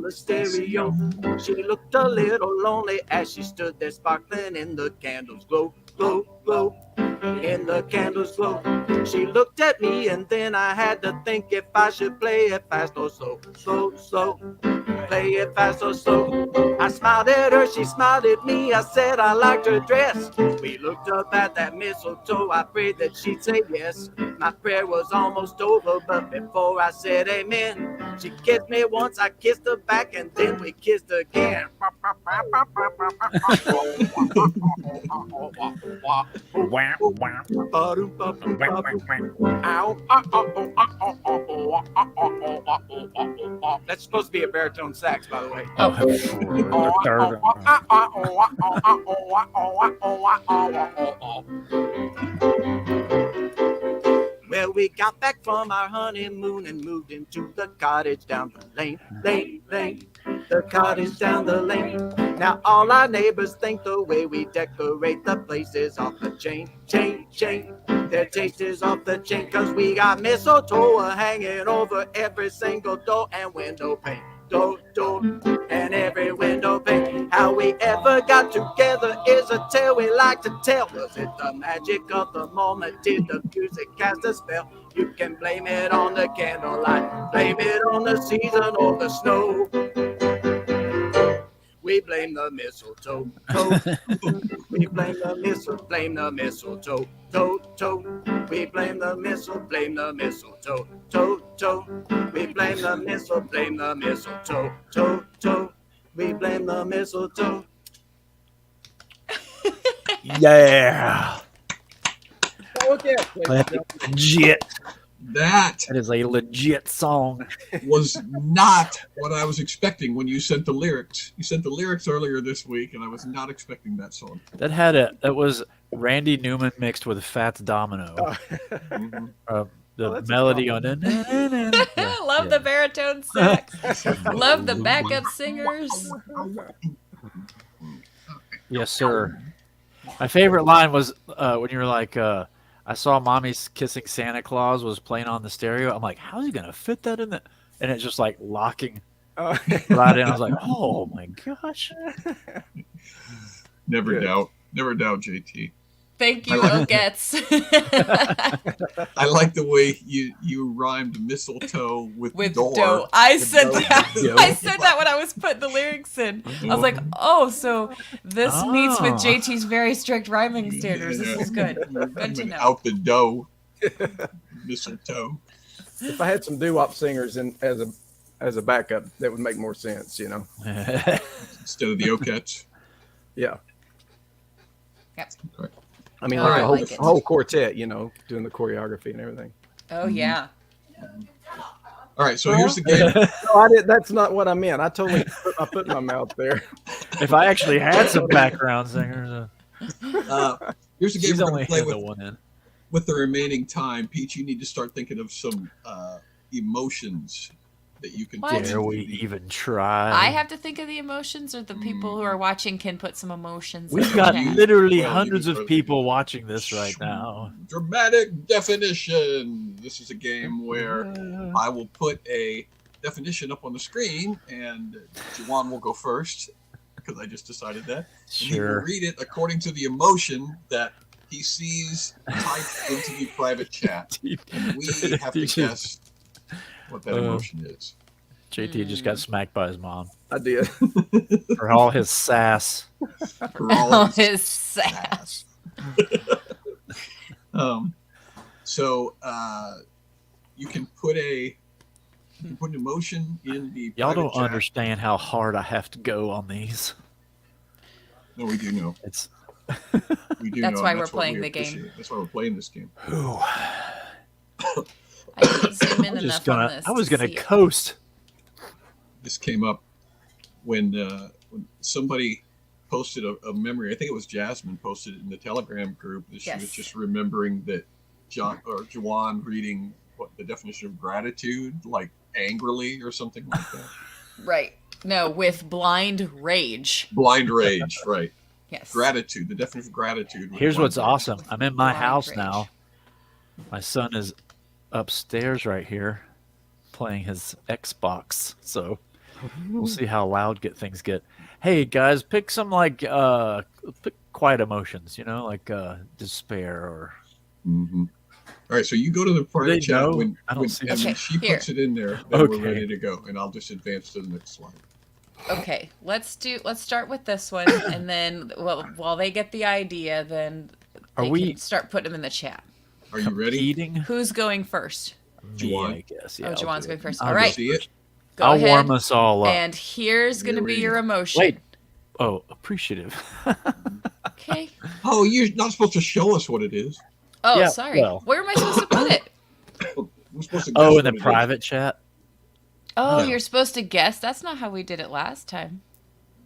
[SPEAKER 1] the stereo. She looked a little lonely as she stood there sparkling in the candles glow. In the candles glow. She looked at me and then I had to think if I should play it fast or slow. Play it fast or slow. I smiled at her, she smiled at me. I said I liked her dress. We looked up at that mistletoe. I prayed that she'd say yes. My prayer was almost over, but before I said amen, she kissed me once, I kissed her back, and then we kissed again. That's supposed to be a baritone sax, by the way. Well, we got back from our honeymoon and moved into the cottage down the lane. The cottage down the lane. Now all our neighbors think the way we decorate the place is off the chain. Their taste is off the chain, cause we got mistletoe hanging over every single door and window pane.
[SPEAKER 4] do, do, and every window pane. How we ever got together is a tale we like to tell. Was it the magic of the moment? Did the music cast a spell? You can blame it on the candlelight, blame it on the season or the snow. We blame the mistletoe, toe. We blame the mistletoe, toe, toe. We blame the mistletoe, toe, toe. We blame the mistletoe, toe, toe. We blame the mistletoe.
[SPEAKER 5] Yeah.
[SPEAKER 1] Okay.
[SPEAKER 5] Legit.
[SPEAKER 2] That
[SPEAKER 5] is a legit song.
[SPEAKER 2] was not what I was expecting when you sent the lyrics. You sent the lyrics earlier this week, and I was not expecting that song.
[SPEAKER 5] That was Randy Newman mixed with Fats Domino. The melody on it.
[SPEAKER 3] Love the baritone sax. Love the backup singers.
[SPEAKER 5] Yes, sir. My favorite line was when you were like, I saw Mommy's Kissing Santa Claus was playing on the stereo. I'm like, how's he going to fit that in? And it's just like locking right in. I was like, oh my gosh.
[SPEAKER 2] Never doubt, JT.
[SPEAKER 3] Thank you, Ogets.
[SPEAKER 2] I like the way you rhymed mistletoe with door.
[SPEAKER 3] Dough. I said that when I was putting the lyrics in. I was like, oh, so this meets with JT's very strict rhyming standards. This is good. Good to know.
[SPEAKER 2] Out the dough. Mistletoe.
[SPEAKER 1] If I had some doo-wop singers as a backup, that would make more sense, you know.
[SPEAKER 2] Instead of the Okettes.
[SPEAKER 1] Yeah.
[SPEAKER 3] Yep.
[SPEAKER 2] Okay.
[SPEAKER 1] I mean,
[SPEAKER 3] Oh,
[SPEAKER 1] like
[SPEAKER 3] I
[SPEAKER 1] a
[SPEAKER 3] like it.
[SPEAKER 1] whole quartet, you know, doing the choreography and everything.
[SPEAKER 3] Oh, yeah.
[SPEAKER 2] All right, so here's the game.
[SPEAKER 1] No, I did. That's not what I meant. I totally put my foot in my mouth there.
[SPEAKER 5] If I actually had some background singers.
[SPEAKER 2] Here's the game
[SPEAKER 5] She's
[SPEAKER 2] we're
[SPEAKER 5] only
[SPEAKER 2] going to play
[SPEAKER 5] had
[SPEAKER 2] with.
[SPEAKER 5] the one in.
[SPEAKER 2] With the remaining time, Peach, you need to start thinking of some emotions that you can
[SPEAKER 3] What?
[SPEAKER 2] put
[SPEAKER 5] Dare
[SPEAKER 2] into
[SPEAKER 5] we
[SPEAKER 2] the-
[SPEAKER 5] even try?
[SPEAKER 3] I have to think of the emotions, or the people who are watching can put some emotions
[SPEAKER 5] We've
[SPEAKER 3] in
[SPEAKER 5] got
[SPEAKER 3] the chat?
[SPEAKER 5] literally
[SPEAKER 2] Well,
[SPEAKER 5] hundreds
[SPEAKER 2] you
[SPEAKER 5] of
[SPEAKER 2] can-
[SPEAKER 5] people watching this right now.
[SPEAKER 2] Dramatic definition. This is a game where I will put a definition up on the screen, and Juan will go first because I just decided that. And he will
[SPEAKER 5] Sure.
[SPEAKER 2] read it according to the emotion that he sees typed into the private chat, and we have to guess what that emotion is.
[SPEAKER 5] JT just got smacked by his mom
[SPEAKER 1] I did.
[SPEAKER 5] for all his sass.
[SPEAKER 2] For all
[SPEAKER 3] Oh,
[SPEAKER 2] of
[SPEAKER 3] his sass.
[SPEAKER 2] So you can put an emotion in the
[SPEAKER 5] Y'all
[SPEAKER 2] private
[SPEAKER 5] don't
[SPEAKER 2] chat.
[SPEAKER 5] understand how hard I have to go on these.
[SPEAKER 2] No, we do know.
[SPEAKER 5] It's
[SPEAKER 2] We do
[SPEAKER 3] That's
[SPEAKER 2] know,
[SPEAKER 3] why
[SPEAKER 2] and
[SPEAKER 3] we're
[SPEAKER 2] what
[SPEAKER 3] playing
[SPEAKER 2] we
[SPEAKER 3] the game.
[SPEAKER 2] appreciate. That's why we're playing this game.
[SPEAKER 3] I didn't zoom in
[SPEAKER 5] I'm just
[SPEAKER 3] enough on
[SPEAKER 5] gonna.
[SPEAKER 3] this.
[SPEAKER 5] I was
[SPEAKER 3] to
[SPEAKER 5] gonna
[SPEAKER 3] see it.
[SPEAKER 5] coast.
[SPEAKER 2] This came up when somebody posted a memory. I think it was Jasmine posted it in the Telegram group that she was
[SPEAKER 3] Yes.
[SPEAKER 2] just remembering that Juan reading what the definition of gratitude, like angrily or something like that.
[SPEAKER 3] Right. No, with blind rage.
[SPEAKER 2] Blind rage, right?
[SPEAKER 3] Yes.
[SPEAKER 2] Gratitude. The definition of gratitude. with
[SPEAKER 5] Here's
[SPEAKER 2] blind
[SPEAKER 5] what's
[SPEAKER 2] rage.
[SPEAKER 5] awesome. I'm in my
[SPEAKER 3] Blind
[SPEAKER 5] house
[SPEAKER 3] rage.
[SPEAKER 5] now. My son is upstairs right here, playing his Xbox. So we'll see how loud things get. Hey guys, pick some pick quiet emotions. You know, like despair or.
[SPEAKER 2] Mm-hmm. All right, so you go to the private
[SPEAKER 5] They
[SPEAKER 2] chat
[SPEAKER 5] know?
[SPEAKER 2] when
[SPEAKER 5] I don't see
[SPEAKER 2] and
[SPEAKER 3] them.
[SPEAKER 2] when she
[SPEAKER 3] Okay,
[SPEAKER 2] puts it in there, then
[SPEAKER 5] Okay.
[SPEAKER 2] we're ready to go, and I'll just advance to the next slide.
[SPEAKER 3] Okay, let's start with this one, and then while they get the idea, then
[SPEAKER 5] Are
[SPEAKER 3] they
[SPEAKER 5] we-
[SPEAKER 3] can start putting them in the chat.
[SPEAKER 2] Are you ready?
[SPEAKER 5] Eating?
[SPEAKER 3] Who's going first?
[SPEAKER 5] Me,
[SPEAKER 2] Juwan.
[SPEAKER 5] I guess. Yeah,
[SPEAKER 3] Oh,
[SPEAKER 5] I'll
[SPEAKER 3] Juwan's
[SPEAKER 5] do it.
[SPEAKER 3] going first.
[SPEAKER 5] I'll
[SPEAKER 3] All
[SPEAKER 5] go
[SPEAKER 3] right.
[SPEAKER 2] See it?
[SPEAKER 3] Go
[SPEAKER 5] I'll
[SPEAKER 3] ahead.
[SPEAKER 5] warm us all up.
[SPEAKER 3] And here's going to be
[SPEAKER 2] Here we
[SPEAKER 3] your
[SPEAKER 2] go.
[SPEAKER 3] emotion.
[SPEAKER 5] Wait. Oh, appreciative.
[SPEAKER 3] Okay.
[SPEAKER 2] Oh, you're not supposed to show us what it is.
[SPEAKER 3] Oh,
[SPEAKER 5] Yeah,
[SPEAKER 3] sorry.
[SPEAKER 5] well.
[SPEAKER 3] Where am I supposed to put it?
[SPEAKER 2] We're supposed to guess
[SPEAKER 5] Oh, in
[SPEAKER 2] what
[SPEAKER 5] the
[SPEAKER 2] it is.
[SPEAKER 5] private chat.
[SPEAKER 3] Oh,
[SPEAKER 5] Yeah.
[SPEAKER 3] you're supposed to guess. That's not how we did it last time.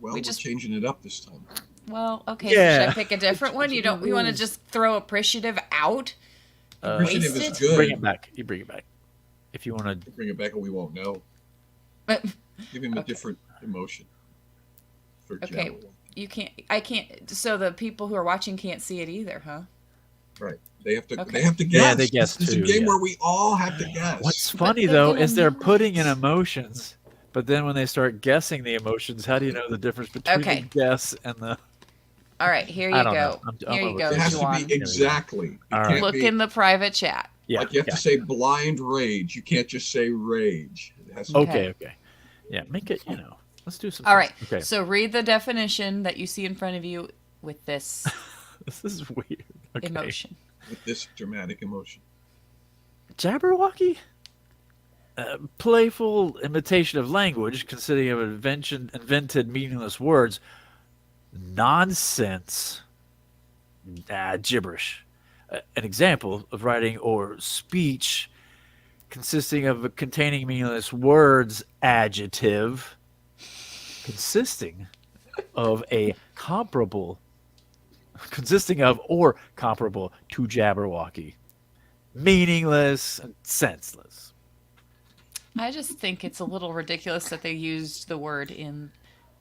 [SPEAKER 2] Well,
[SPEAKER 3] we
[SPEAKER 2] we're
[SPEAKER 3] just-
[SPEAKER 2] changing it up this time.
[SPEAKER 3] Well, okay.
[SPEAKER 5] Yeah.
[SPEAKER 3] So should I pick a different one? You want to just throw appreciative out?
[SPEAKER 2] Appreciative
[SPEAKER 3] Waste
[SPEAKER 2] is
[SPEAKER 3] it?
[SPEAKER 2] good.
[SPEAKER 5] Bring it back. You bring it back. If you want to.
[SPEAKER 2] Bring it back, and we won't know. Give him a different emotion. For
[SPEAKER 3] Okay.
[SPEAKER 2] Jabba.
[SPEAKER 3] You can't. I can't. So the people who are watching can't see it either, huh?
[SPEAKER 2] Right. They have to.
[SPEAKER 3] Okay.
[SPEAKER 2] They have to guess.
[SPEAKER 5] Yeah, they guess
[SPEAKER 2] This is
[SPEAKER 5] too,
[SPEAKER 2] a game
[SPEAKER 5] yeah.
[SPEAKER 2] where we all have to guess.
[SPEAKER 5] What's
[SPEAKER 3] But
[SPEAKER 5] funny
[SPEAKER 3] they're
[SPEAKER 5] though
[SPEAKER 3] gonna
[SPEAKER 5] is they're
[SPEAKER 3] know.
[SPEAKER 5] putting in emotions But then when they start guessing the emotions, how do you know the difference between
[SPEAKER 3] Okay.
[SPEAKER 5] the guess and the?
[SPEAKER 3] All right, here you
[SPEAKER 5] I don't
[SPEAKER 3] go.
[SPEAKER 5] know.
[SPEAKER 3] Here you go,
[SPEAKER 2] It has to
[SPEAKER 3] Juan.
[SPEAKER 2] be exactly. It
[SPEAKER 5] All
[SPEAKER 2] can't
[SPEAKER 5] right.
[SPEAKER 3] Look
[SPEAKER 2] be,
[SPEAKER 3] in the private chat.
[SPEAKER 5] Yeah.
[SPEAKER 2] like you have to say blind rage. You can't just say rage. It has to
[SPEAKER 5] Okay. Yeah, make it. Let's do some.
[SPEAKER 3] All right.
[SPEAKER 5] Okay.
[SPEAKER 3] So read the definition that you see in front of you with this
[SPEAKER 5] This is weird. Okay.
[SPEAKER 3] emotion.
[SPEAKER 2] with this dramatic emotion.
[SPEAKER 5] Jabberwocky? Playful imitation of language consisting of invented meaningless words. Nonsense. Gibberish. An example of writing or speech consisting of containing meaningless words. Adjective. Consisting of or comparable to Jabberwocky. Meaningless and senseless.
[SPEAKER 3] I just think it's a little ridiculous that they used the word in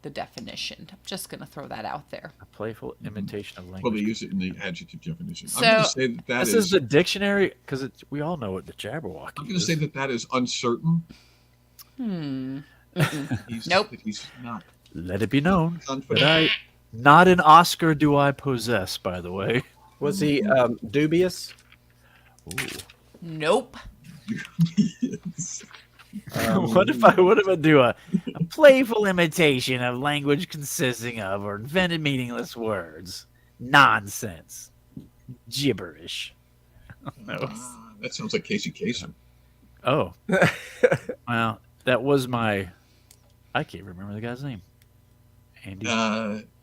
[SPEAKER 3] the definition. I'm just going to throw that out there.
[SPEAKER 5] A playful imitation of
[SPEAKER 2] Well,
[SPEAKER 5] language.
[SPEAKER 2] they use it in the adjective definition.
[SPEAKER 3] So-
[SPEAKER 2] I'm going to say that
[SPEAKER 5] This is the dictionary because we all know what the Jabberwocky
[SPEAKER 2] I'm going to
[SPEAKER 5] is.
[SPEAKER 2] say that is uncertain.
[SPEAKER 3] Nope.
[SPEAKER 2] He's not
[SPEAKER 5] Let it be known
[SPEAKER 2] confident.
[SPEAKER 5] that not an Oscar do I possess, by the way.
[SPEAKER 1] Was he dubious?
[SPEAKER 3] Nope.
[SPEAKER 5] What if I do a playful imitation of language consisting of or invented meaningless words? Nonsense. Gibberish.
[SPEAKER 2] That sounds like Casey Kasem.
[SPEAKER 5] Oh. Well, that was my... I can't remember the guy's name. Andy.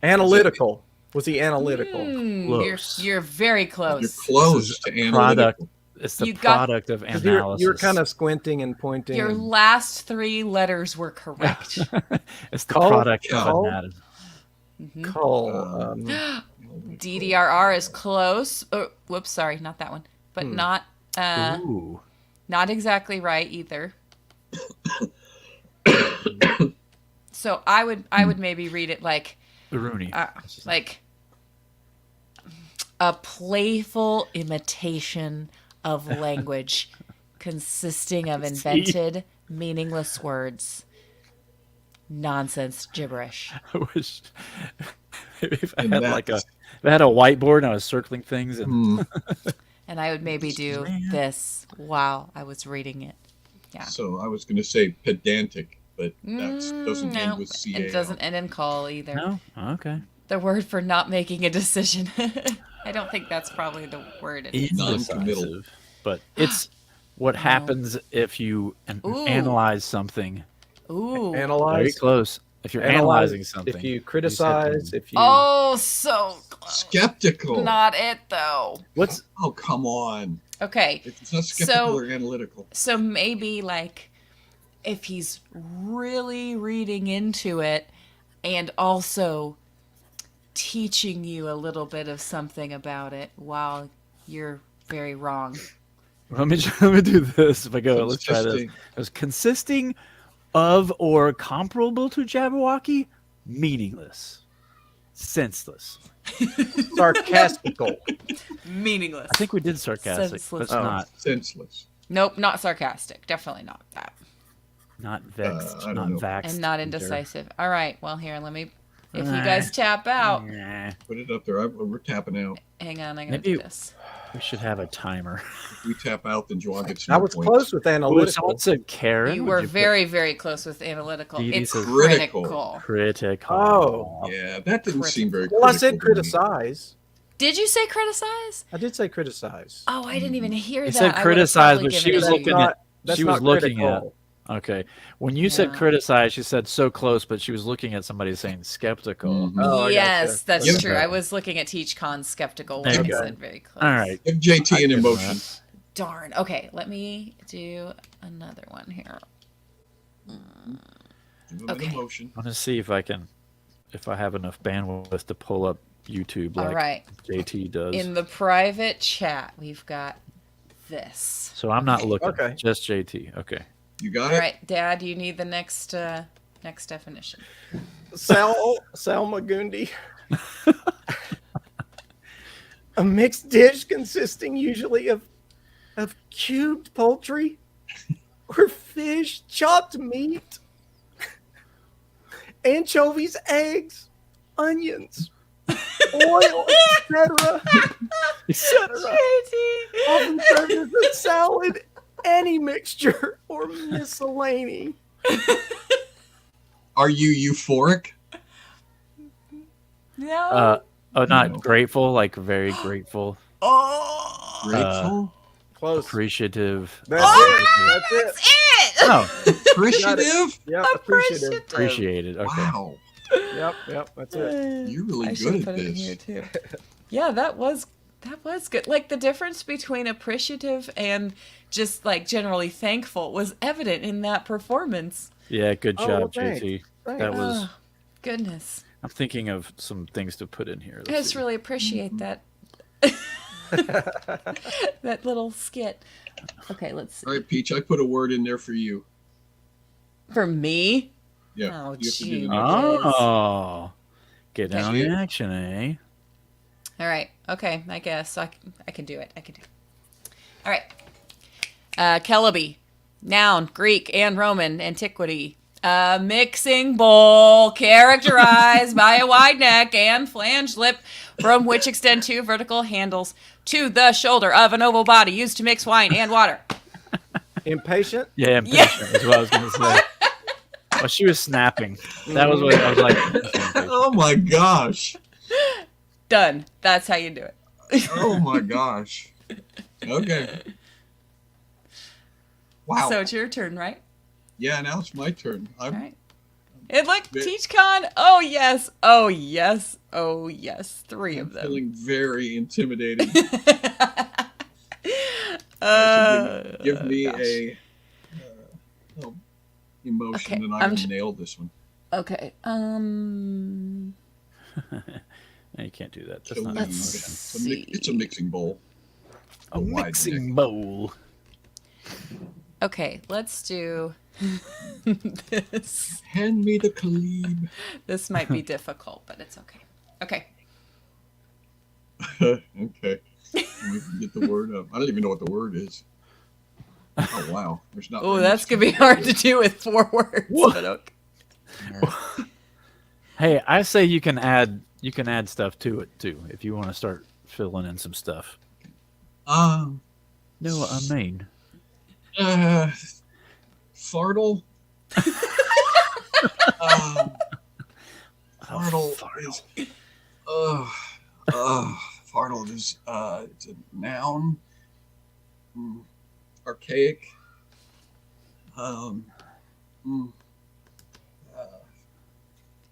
[SPEAKER 1] Analytical. Was he analytical?
[SPEAKER 5] Close.
[SPEAKER 3] You're very close.
[SPEAKER 2] You're close to analytical.
[SPEAKER 5] It's the
[SPEAKER 3] You got-
[SPEAKER 5] product of
[SPEAKER 1] 'Cause
[SPEAKER 5] analysis.
[SPEAKER 1] You're kind of squinting and pointing.
[SPEAKER 3] Your
[SPEAKER 1] and-
[SPEAKER 3] last 3 letters were correct.
[SPEAKER 5] It's the
[SPEAKER 1] Call-
[SPEAKER 5] product
[SPEAKER 1] call?
[SPEAKER 5] of analysis.
[SPEAKER 1] Call.
[SPEAKER 3] DDRR is close. Oh, whoops, sorry, not that one. But not
[SPEAKER 5] Ooh.
[SPEAKER 3] not exactly right either. So I would maybe read it like
[SPEAKER 5] Rooney.
[SPEAKER 3] like a playful imitation of language consisting of invented meaningless words. Nonsense gibberish.
[SPEAKER 5] I wish if I
[SPEAKER 2] And
[SPEAKER 5] had
[SPEAKER 2] that's-
[SPEAKER 5] if I had a whiteboard and I was circling things and
[SPEAKER 3] And I would maybe do this while I was reading it. Yeah.
[SPEAKER 2] So I was going to say pedantic, but that doesn't
[SPEAKER 3] No,
[SPEAKER 2] end with CA.
[SPEAKER 3] it doesn't end in call either.
[SPEAKER 5] no, okay.
[SPEAKER 3] The word for not making a decision. I don't think that's probably the word.
[SPEAKER 2] Non-committal.
[SPEAKER 5] Indecisive, but it's what happens if you
[SPEAKER 3] Ooh.
[SPEAKER 5] analyze something.
[SPEAKER 3] Ooh.
[SPEAKER 5] Very
[SPEAKER 1] Analyze.
[SPEAKER 5] close. If you're
[SPEAKER 1] Analyze,
[SPEAKER 5] analyzing something,
[SPEAKER 1] If you criticize, if you.
[SPEAKER 3] Oh, so close.
[SPEAKER 2] Skeptical.
[SPEAKER 3] Not it though.
[SPEAKER 5] what's
[SPEAKER 2] Oh, come on.
[SPEAKER 3] Okay.
[SPEAKER 2] It's not skeptical
[SPEAKER 3] So-
[SPEAKER 2] or analytical.
[SPEAKER 3] So maybe like if he's really reading into it and also teaching you a little bit of something about it while you're very wrong.
[SPEAKER 5] let me do this. If I go, let's try this.
[SPEAKER 2] Consisting.
[SPEAKER 5] It's consisting of or comparable to Jabberwocky, meaningless, senseless.
[SPEAKER 1] Sarcastical.
[SPEAKER 3] Meaningless.
[SPEAKER 5] I think we did sarcastic, but
[SPEAKER 3] Senseless.
[SPEAKER 5] it's
[SPEAKER 1] Oh.
[SPEAKER 5] not.
[SPEAKER 2] Senseless.
[SPEAKER 3] Nope, not sarcastic. Definitely not that.
[SPEAKER 5] Not vexed,
[SPEAKER 2] I don't
[SPEAKER 5] not
[SPEAKER 2] know.
[SPEAKER 5] vaxxed.
[SPEAKER 3] And not
[SPEAKER 5] either.
[SPEAKER 3] indecisive. All right. Well, here, let me. If you guys tap out,
[SPEAKER 5] Nah,
[SPEAKER 2] Put it up there. We're tapping out.
[SPEAKER 3] hang on, I gotta
[SPEAKER 5] Maybe-
[SPEAKER 3] do this.
[SPEAKER 5] we should have a timer.
[SPEAKER 2] If we tap out, then Juan gets
[SPEAKER 1] I
[SPEAKER 2] no
[SPEAKER 1] was
[SPEAKER 2] points.
[SPEAKER 1] close with
[SPEAKER 5] Ooh,
[SPEAKER 1] analytical.
[SPEAKER 5] someone said Karen.
[SPEAKER 3] You
[SPEAKER 5] Would
[SPEAKER 3] were
[SPEAKER 5] put
[SPEAKER 3] very, very close with analytical.
[SPEAKER 5] Dee Dee
[SPEAKER 3] It's
[SPEAKER 5] says
[SPEAKER 3] critical.
[SPEAKER 5] critical.
[SPEAKER 1] Oh.
[SPEAKER 2] Yeah, that didn't seem very
[SPEAKER 1] Well, I said
[SPEAKER 2] critical to me.
[SPEAKER 1] criticize.
[SPEAKER 3] Did you say criticize?
[SPEAKER 1] I did say criticize.
[SPEAKER 3] Oh, I didn't even hear
[SPEAKER 5] He
[SPEAKER 3] that.
[SPEAKER 5] said
[SPEAKER 3] I would've
[SPEAKER 5] criticize,
[SPEAKER 3] probably
[SPEAKER 5] but she
[SPEAKER 3] given
[SPEAKER 5] was
[SPEAKER 3] it to
[SPEAKER 5] looking
[SPEAKER 3] you.
[SPEAKER 5] at-
[SPEAKER 1] That's
[SPEAKER 5] she was
[SPEAKER 1] not
[SPEAKER 5] looking at-
[SPEAKER 1] critical.
[SPEAKER 5] Okay. When you said
[SPEAKER 3] Yeah.
[SPEAKER 5] criticize, she said so close, but she was looking at somebody saying skeptical.
[SPEAKER 2] Mhm.
[SPEAKER 1] Oh, I
[SPEAKER 3] Yes,
[SPEAKER 1] gotcha.
[SPEAKER 3] that's
[SPEAKER 2] Yeah.
[SPEAKER 3] true. I was looking at TeachCon skeptical when
[SPEAKER 5] There
[SPEAKER 3] I
[SPEAKER 5] you go.
[SPEAKER 3] said very close.
[SPEAKER 5] All right.
[SPEAKER 2] Give JT an emotion.
[SPEAKER 3] Darn. Okay, let me do another one here.
[SPEAKER 2] Give him
[SPEAKER 3] Okay.
[SPEAKER 2] an emotion.
[SPEAKER 5] I'm gonna see if I have enough bandwidth to pull up YouTube
[SPEAKER 3] All
[SPEAKER 5] like
[SPEAKER 3] right.
[SPEAKER 5] JT does.
[SPEAKER 3] In the private chat, we've got this.
[SPEAKER 5] So I'm not looking.
[SPEAKER 1] Okay.
[SPEAKER 5] Just JT. Okay.
[SPEAKER 2] You got
[SPEAKER 3] All
[SPEAKER 2] it?
[SPEAKER 3] right, Dad, you need the next definition.
[SPEAKER 1] Salmagundi. A mixed dish consisting usually of cubed poultry or fish, chopped meat, anchovies, eggs, onions, oil, etc. Often served as a salad, any mixture, or miscellany.
[SPEAKER 2] Are you euphoric?
[SPEAKER 3] No.
[SPEAKER 5] Not
[SPEAKER 2] No.
[SPEAKER 5] grateful, like very grateful.
[SPEAKER 3] Oh.
[SPEAKER 2] Grateful?
[SPEAKER 1] Close.
[SPEAKER 5] Appreciative.
[SPEAKER 1] That's it. That's it.
[SPEAKER 5] Oh,
[SPEAKER 2] Appreciative?
[SPEAKER 1] Yep, appreciative.
[SPEAKER 5] appreciated. Okay.
[SPEAKER 2] Wow.
[SPEAKER 1] Yep, that's it.
[SPEAKER 2] You're really
[SPEAKER 3] I should
[SPEAKER 2] good
[SPEAKER 3] have
[SPEAKER 2] at
[SPEAKER 3] put it in
[SPEAKER 2] this.
[SPEAKER 3] here too. Yeah, that was good. Like the difference between appreciative and just like generally thankful was evident in that performance.
[SPEAKER 5] Yeah, good
[SPEAKER 1] Oh,
[SPEAKER 5] job,
[SPEAKER 1] well, thanks.
[SPEAKER 5] JT.
[SPEAKER 1] Thanks.
[SPEAKER 5] That was.
[SPEAKER 3] Oh, goodness.
[SPEAKER 5] I'm thinking of some things to put in here.
[SPEAKER 3] I just really appreciate that. That little skit. Okay, let's see.
[SPEAKER 2] All right, Peach, I put a word in there for you.
[SPEAKER 3] For me?
[SPEAKER 2] Yeah.
[SPEAKER 3] Oh,
[SPEAKER 2] you have to do
[SPEAKER 3] gee.
[SPEAKER 2] the next one.
[SPEAKER 5] Oh, get down
[SPEAKER 2] Okay.
[SPEAKER 5] in action, eh?
[SPEAKER 3] All right. Okay, I guess I can do it. All right. Celebi. Noun, Greek and Roman antiquity. A mixing bowl characterized by a wide neck and flange lip from which extend two vertical handles to the shoulder of an oval body used to mix wine and water.
[SPEAKER 1] Impatient?
[SPEAKER 5] Yeah, impatient is what I was going to say. Well, she was snapping. That was what I was like.
[SPEAKER 2] Oh my gosh.
[SPEAKER 3] Done. That's how you do it.
[SPEAKER 2] Oh my gosh. Okay. Wow.
[SPEAKER 3] So it's your turn, right?
[SPEAKER 2] Yeah, now it's my turn.
[SPEAKER 3] All right. And look,
[SPEAKER 2] Ve-
[SPEAKER 3] TeachCon. Oh yes. Oh yes. Oh yes. Three of them.
[SPEAKER 2] feeling very intimidated. Give me
[SPEAKER 3] gosh.
[SPEAKER 2] a emotion,
[SPEAKER 3] Okay,
[SPEAKER 2] and I
[SPEAKER 3] I'm
[SPEAKER 2] will
[SPEAKER 3] tr-
[SPEAKER 2] nail this one.
[SPEAKER 3] Okay.
[SPEAKER 5] No, you can't do that. That's not
[SPEAKER 2] Let's
[SPEAKER 5] an emotion.
[SPEAKER 2] It's a mixing bowl.
[SPEAKER 5] A
[SPEAKER 2] wide
[SPEAKER 5] mixing
[SPEAKER 2] neck.
[SPEAKER 5] bowl.
[SPEAKER 3] Okay, let's do this.
[SPEAKER 2] Hand me the Khalib.
[SPEAKER 3] This might be difficult, but it's okay. Okay.
[SPEAKER 2] Okay. We can get the word up. I don't even know what the word is. Oh wow. There's not.
[SPEAKER 3] Oh,
[SPEAKER 2] very
[SPEAKER 3] that's
[SPEAKER 2] much
[SPEAKER 3] gonna be
[SPEAKER 2] to
[SPEAKER 3] hard
[SPEAKER 2] it.
[SPEAKER 3] to do with 4 words.
[SPEAKER 5] What?
[SPEAKER 3] But okay.
[SPEAKER 5] Hey, I say you can add stuff to it too if you want to start filling in some stuff.
[SPEAKER 2] Um.
[SPEAKER 5] Know what I mean?
[SPEAKER 2] Fartle. Fartle is. Fartle is. It's a noun. Archaic.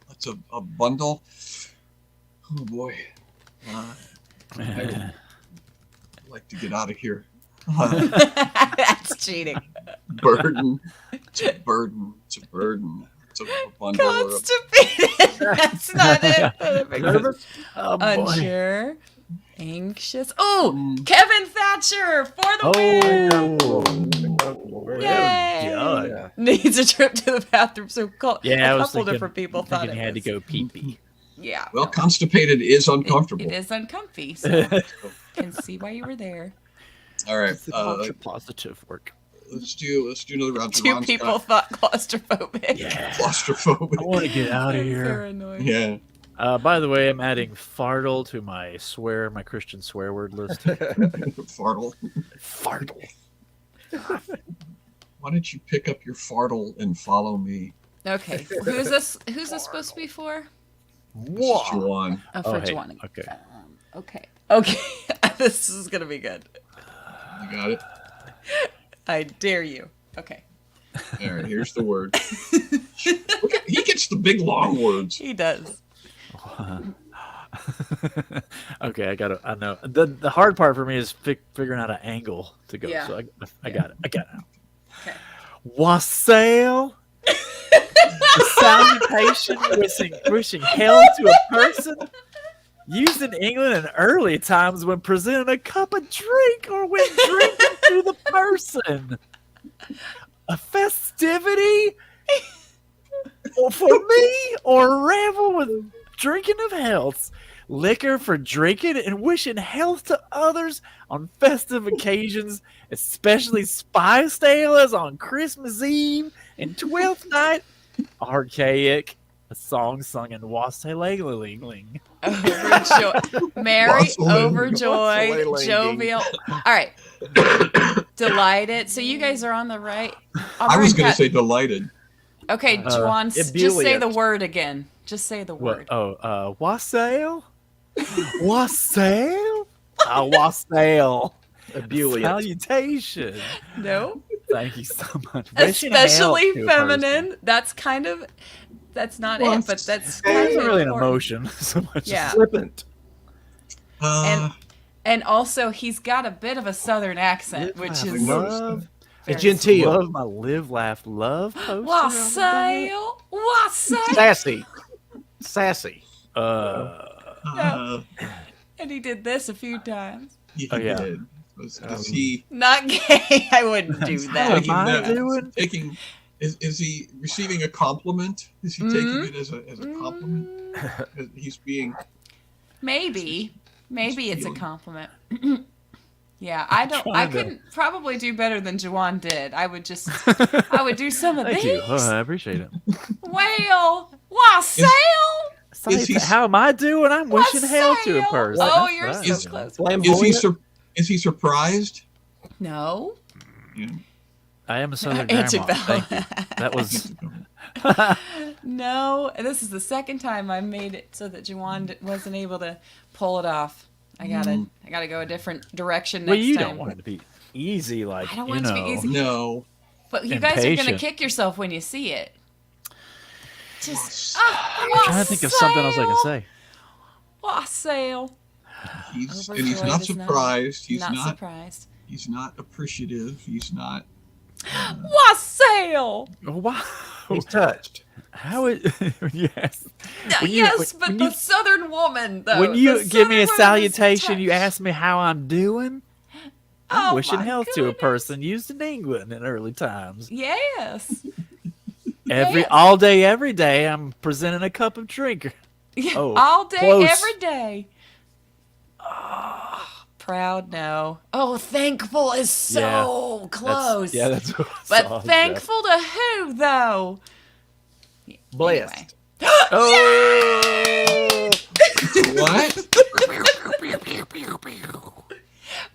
[SPEAKER 2] That's a bundle. Oh boy. I'd like to get out of here.
[SPEAKER 3] That's cheating.
[SPEAKER 2] Burden. It's a burden. It's a burden. It's a bundle. Or a,
[SPEAKER 3] Constipated. That's not it.
[SPEAKER 1] Nervous?
[SPEAKER 5] Oh boy.
[SPEAKER 3] Unsure. Anxious. Oh, Kevin Thatcher for the win. Yay!
[SPEAKER 5] God.
[SPEAKER 3] Needs a trip to the bathroom. So
[SPEAKER 5] Yeah, I
[SPEAKER 3] a
[SPEAKER 5] was
[SPEAKER 3] couple
[SPEAKER 5] thinking,
[SPEAKER 3] different people thought
[SPEAKER 5] thinking
[SPEAKER 3] it
[SPEAKER 5] he had to
[SPEAKER 3] was.
[SPEAKER 5] go pee pee.
[SPEAKER 3] Yeah.
[SPEAKER 2] well, constipated is uncomfortable.
[SPEAKER 3] It is uncomfy. So can see why you were there.
[SPEAKER 2] All right.
[SPEAKER 5] It's positive work.
[SPEAKER 2] Let's do another round.
[SPEAKER 3] 2
[SPEAKER 2] Ron's
[SPEAKER 3] people
[SPEAKER 2] got
[SPEAKER 3] thought claustrophobic.
[SPEAKER 5] Yeah.
[SPEAKER 2] claustrophobic.
[SPEAKER 5] I want to get out of
[SPEAKER 3] They're
[SPEAKER 5] here.
[SPEAKER 3] annoying.
[SPEAKER 2] Yeah.
[SPEAKER 5] By the way, I'm adding fartle to my Christian swear word list.
[SPEAKER 2] Fartle.
[SPEAKER 5] Fartle.
[SPEAKER 2] Why don't you pick up your fartle and follow me?
[SPEAKER 3] Okay. Who's this supposed to be for?
[SPEAKER 2] This is Juan.
[SPEAKER 3] Oh, for
[SPEAKER 5] hey,
[SPEAKER 3] Juan.
[SPEAKER 5] okay.
[SPEAKER 3] Okay. Okay. This is gonna be good.
[SPEAKER 2] You got it?
[SPEAKER 3] I dare you. Okay.
[SPEAKER 2] All right, here's the word. He gets the big long words.
[SPEAKER 3] He does.
[SPEAKER 5] Okay, I know. The hard part for me is figuring out an angle to go.
[SPEAKER 3] Yeah.
[SPEAKER 5] So I got it. I got it.
[SPEAKER 3] Okay.
[SPEAKER 5] Wassail. The salutation wishing health to a person used in England in early times when presenting a cup of drink or when drinking to the person. A festivity or for me or revel with drinking of health. Liquor for drinking and wishing health to others on festive occasions, especially spiced ale as on Christmas Eve and 12th night. Archaic. A song sung in Wassailing.
[SPEAKER 3] Merry,
[SPEAKER 2] Wassailing.
[SPEAKER 3] overjoyed,
[SPEAKER 1] Wassailing.
[SPEAKER 3] jovial. All right. Delighted. So you guys are on the right. All
[SPEAKER 2] I was
[SPEAKER 3] right,
[SPEAKER 2] going to
[SPEAKER 3] Pat.
[SPEAKER 2] say delighted.
[SPEAKER 3] Okay, Juan, just say
[SPEAKER 1] ebullient.
[SPEAKER 3] the word again. Just say the word.
[SPEAKER 5] Wassail? Wassail? Wassail.
[SPEAKER 1] Ebullient.
[SPEAKER 5] Salutation.
[SPEAKER 3] No.
[SPEAKER 5] Thank you so much. Wishing health
[SPEAKER 3] Especially
[SPEAKER 5] to a
[SPEAKER 3] feminine. That's not
[SPEAKER 2] Well,
[SPEAKER 3] it, but that's
[SPEAKER 5] person.
[SPEAKER 3] kind
[SPEAKER 5] It's
[SPEAKER 3] of
[SPEAKER 5] not really an
[SPEAKER 3] important.
[SPEAKER 5] emotion so much.
[SPEAKER 3] Yeah.
[SPEAKER 1] Flippant.
[SPEAKER 3] And also, he's got a bit of a southern accent, which is
[SPEAKER 5] love.
[SPEAKER 3] very
[SPEAKER 1] Genteel.
[SPEAKER 5] Love my live, laugh, love poster. on the diet.
[SPEAKER 3] Wassail.
[SPEAKER 1] Sassy.
[SPEAKER 3] And he did this a few times.
[SPEAKER 2] He
[SPEAKER 5] Oh, yeah.
[SPEAKER 2] did. Was he
[SPEAKER 3] Not gay. I wouldn't do
[SPEAKER 5] How
[SPEAKER 3] that.
[SPEAKER 5] am I doing?
[SPEAKER 2] taking? Is he receiving a compliment? Is he taking it as a compliment? He's being.
[SPEAKER 3] Maybe it's a
[SPEAKER 2] feeling.
[SPEAKER 3] compliment. Yeah, I
[SPEAKER 5] trying to-
[SPEAKER 3] couldn't probably do better than Juan did. I would do some of
[SPEAKER 5] Thank
[SPEAKER 3] these.
[SPEAKER 5] you. I appreciate it.
[SPEAKER 3] Well, wassail.
[SPEAKER 2] Is he-
[SPEAKER 5] How am I doing? I'm wishing health to a
[SPEAKER 3] Wassail.
[SPEAKER 5] person.
[SPEAKER 3] Oh,
[SPEAKER 5] That's
[SPEAKER 3] you're
[SPEAKER 5] what
[SPEAKER 3] so
[SPEAKER 5] I'm doing.
[SPEAKER 3] close.
[SPEAKER 2] Is he?
[SPEAKER 1] Flamboyant.
[SPEAKER 2] Is he surprised?
[SPEAKER 3] No.
[SPEAKER 2] Yeah.
[SPEAKER 5] I am a southern
[SPEAKER 3] Answered
[SPEAKER 5] grandma. Thank you. That was
[SPEAKER 3] No, this is the second time I made it so that Juwan wasn't able to pull it off. I gotta go a different direction next
[SPEAKER 5] well. You
[SPEAKER 3] time.
[SPEAKER 5] don't want it to be easy, like
[SPEAKER 3] I don't
[SPEAKER 5] you
[SPEAKER 3] want it to be
[SPEAKER 5] know.
[SPEAKER 3] easy.
[SPEAKER 2] No.
[SPEAKER 3] But you guys are gonna
[SPEAKER 5] Impatient.
[SPEAKER 3] kick yourself when you see it. Just
[SPEAKER 5] I'm trying to think of something else I can say.
[SPEAKER 3] Wassail.
[SPEAKER 2] He's
[SPEAKER 3] Overjoyed
[SPEAKER 2] not
[SPEAKER 3] is not-
[SPEAKER 2] surprised. He's
[SPEAKER 3] not
[SPEAKER 2] not.
[SPEAKER 3] surprised.
[SPEAKER 2] He's not appreciative. He's not.
[SPEAKER 3] Wassail.
[SPEAKER 5] Wow.
[SPEAKER 1] He's touched.
[SPEAKER 5] How it? Yes. When you-
[SPEAKER 3] Yes, but
[SPEAKER 5] when
[SPEAKER 3] the
[SPEAKER 5] you-
[SPEAKER 3] southern woman, though.
[SPEAKER 5] When you
[SPEAKER 3] the
[SPEAKER 5] give me a
[SPEAKER 3] southern woman is
[SPEAKER 5] salutation, you
[SPEAKER 3] touched.
[SPEAKER 5] ask me how I'm doing. I'm
[SPEAKER 3] Oh,
[SPEAKER 5] wishing
[SPEAKER 3] my
[SPEAKER 5] health to a
[SPEAKER 3] goodness.
[SPEAKER 5] person used in England in early times.
[SPEAKER 3] Yes.
[SPEAKER 5] Every day, I'm presenting a cup of drink.
[SPEAKER 3] Yeah,
[SPEAKER 5] Oh,
[SPEAKER 3] all day,
[SPEAKER 5] close.
[SPEAKER 3] every day. Proud, no. Oh, thankful is so close.
[SPEAKER 5] That's what I
[SPEAKER 3] But
[SPEAKER 5] saw,
[SPEAKER 3] thankful to who, though?
[SPEAKER 1] Blessed.
[SPEAKER 5] Jeff. Oh!
[SPEAKER 2] What?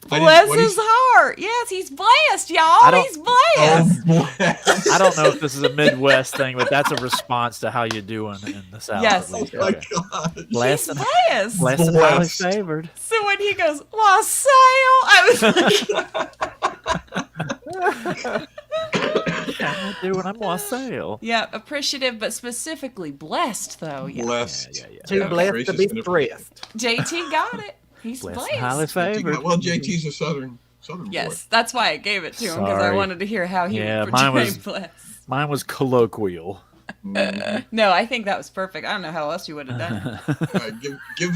[SPEAKER 3] Bless
[SPEAKER 2] what
[SPEAKER 3] his heart. Yes, he's blessed, y'all.
[SPEAKER 5] I don't-
[SPEAKER 3] He's blessed.
[SPEAKER 2] Oh,
[SPEAKER 5] I don't know if this is a Midwest thing, but that's a response to how you doing in the South.
[SPEAKER 3] Yes.
[SPEAKER 5] at least.
[SPEAKER 2] my
[SPEAKER 5] Okay.
[SPEAKER 2] God.
[SPEAKER 5] Blessed
[SPEAKER 3] He's
[SPEAKER 5] and,
[SPEAKER 3] blessed.
[SPEAKER 5] blessed and highly
[SPEAKER 2] Blessed.
[SPEAKER 5] favored.
[SPEAKER 3] So when he goes, wassail, I was like,
[SPEAKER 5] How am I doing? I'm wassail.
[SPEAKER 3] yeah, appreciative, but specifically blessed, though. Yeah.
[SPEAKER 2] Blessed.
[SPEAKER 1] Too
[SPEAKER 3] Okay.
[SPEAKER 1] blessed to be
[SPEAKER 2] Gracious and
[SPEAKER 1] stressed.
[SPEAKER 3] JT got it. He's
[SPEAKER 5] Blessed
[SPEAKER 3] blessed.
[SPEAKER 5] and highly favored.
[SPEAKER 2] Well, JT's a southern boy.
[SPEAKER 3] Yes, that's why I gave it to him, because I
[SPEAKER 5] Sorry.
[SPEAKER 3] wanted to hear how he
[SPEAKER 5] Yeah,
[SPEAKER 3] would
[SPEAKER 5] mine
[SPEAKER 3] portray
[SPEAKER 5] was-
[SPEAKER 3] blessed.
[SPEAKER 5] Mine was colloquial.
[SPEAKER 3] No, I think that was perfect. I don't know how else you would have done it.
[SPEAKER 2] All right, give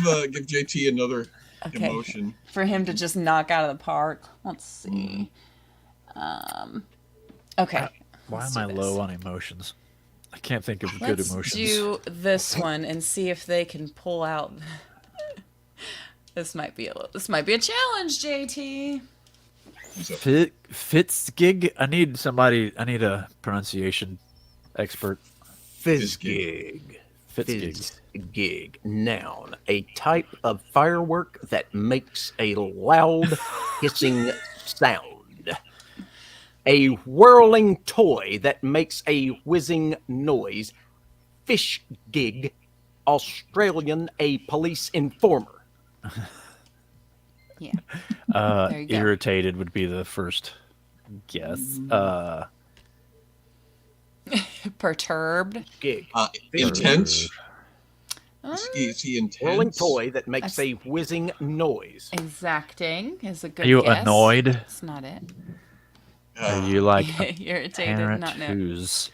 [SPEAKER 2] JT another
[SPEAKER 3] Okay.
[SPEAKER 2] emotion.
[SPEAKER 3] For him to just knock out of the park. Let's see. Okay.
[SPEAKER 5] Why
[SPEAKER 3] let's
[SPEAKER 5] am
[SPEAKER 3] do
[SPEAKER 5] I
[SPEAKER 3] this.
[SPEAKER 5] low on emotions? I can't think of good
[SPEAKER 3] Let's
[SPEAKER 5] emotions.
[SPEAKER 3] do this one and see if they can pull out. This might be a challenge, JT.
[SPEAKER 5] Fitzgig. I need a pronunciation expert.
[SPEAKER 1] Fizzgig.
[SPEAKER 5] Fitzgig.
[SPEAKER 1] Fizzgig. Noun. A type of firework that makes a loud hissing sound. A whirling toy that makes a whizzing noise. Fish gig. Australian. A police informer.
[SPEAKER 3] Yeah.
[SPEAKER 5] Uh,
[SPEAKER 3] you go.
[SPEAKER 5] irritated would be the first guess.
[SPEAKER 3] Perturbed.
[SPEAKER 1] Gig.
[SPEAKER 2] Intense.
[SPEAKER 3] Uh,
[SPEAKER 2] Is he intense?
[SPEAKER 1] Whirling toy that makes a whizzing noise.
[SPEAKER 3] Exacting is a good
[SPEAKER 5] Are you
[SPEAKER 3] guess.
[SPEAKER 5] annoyed?
[SPEAKER 3] That's not it.
[SPEAKER 5] Are you like a
[SPEAKER 3] Irritated,
[SPEAKER 5] parent
[SPEAKER 3] not no.
[SPEAKER 5] who's?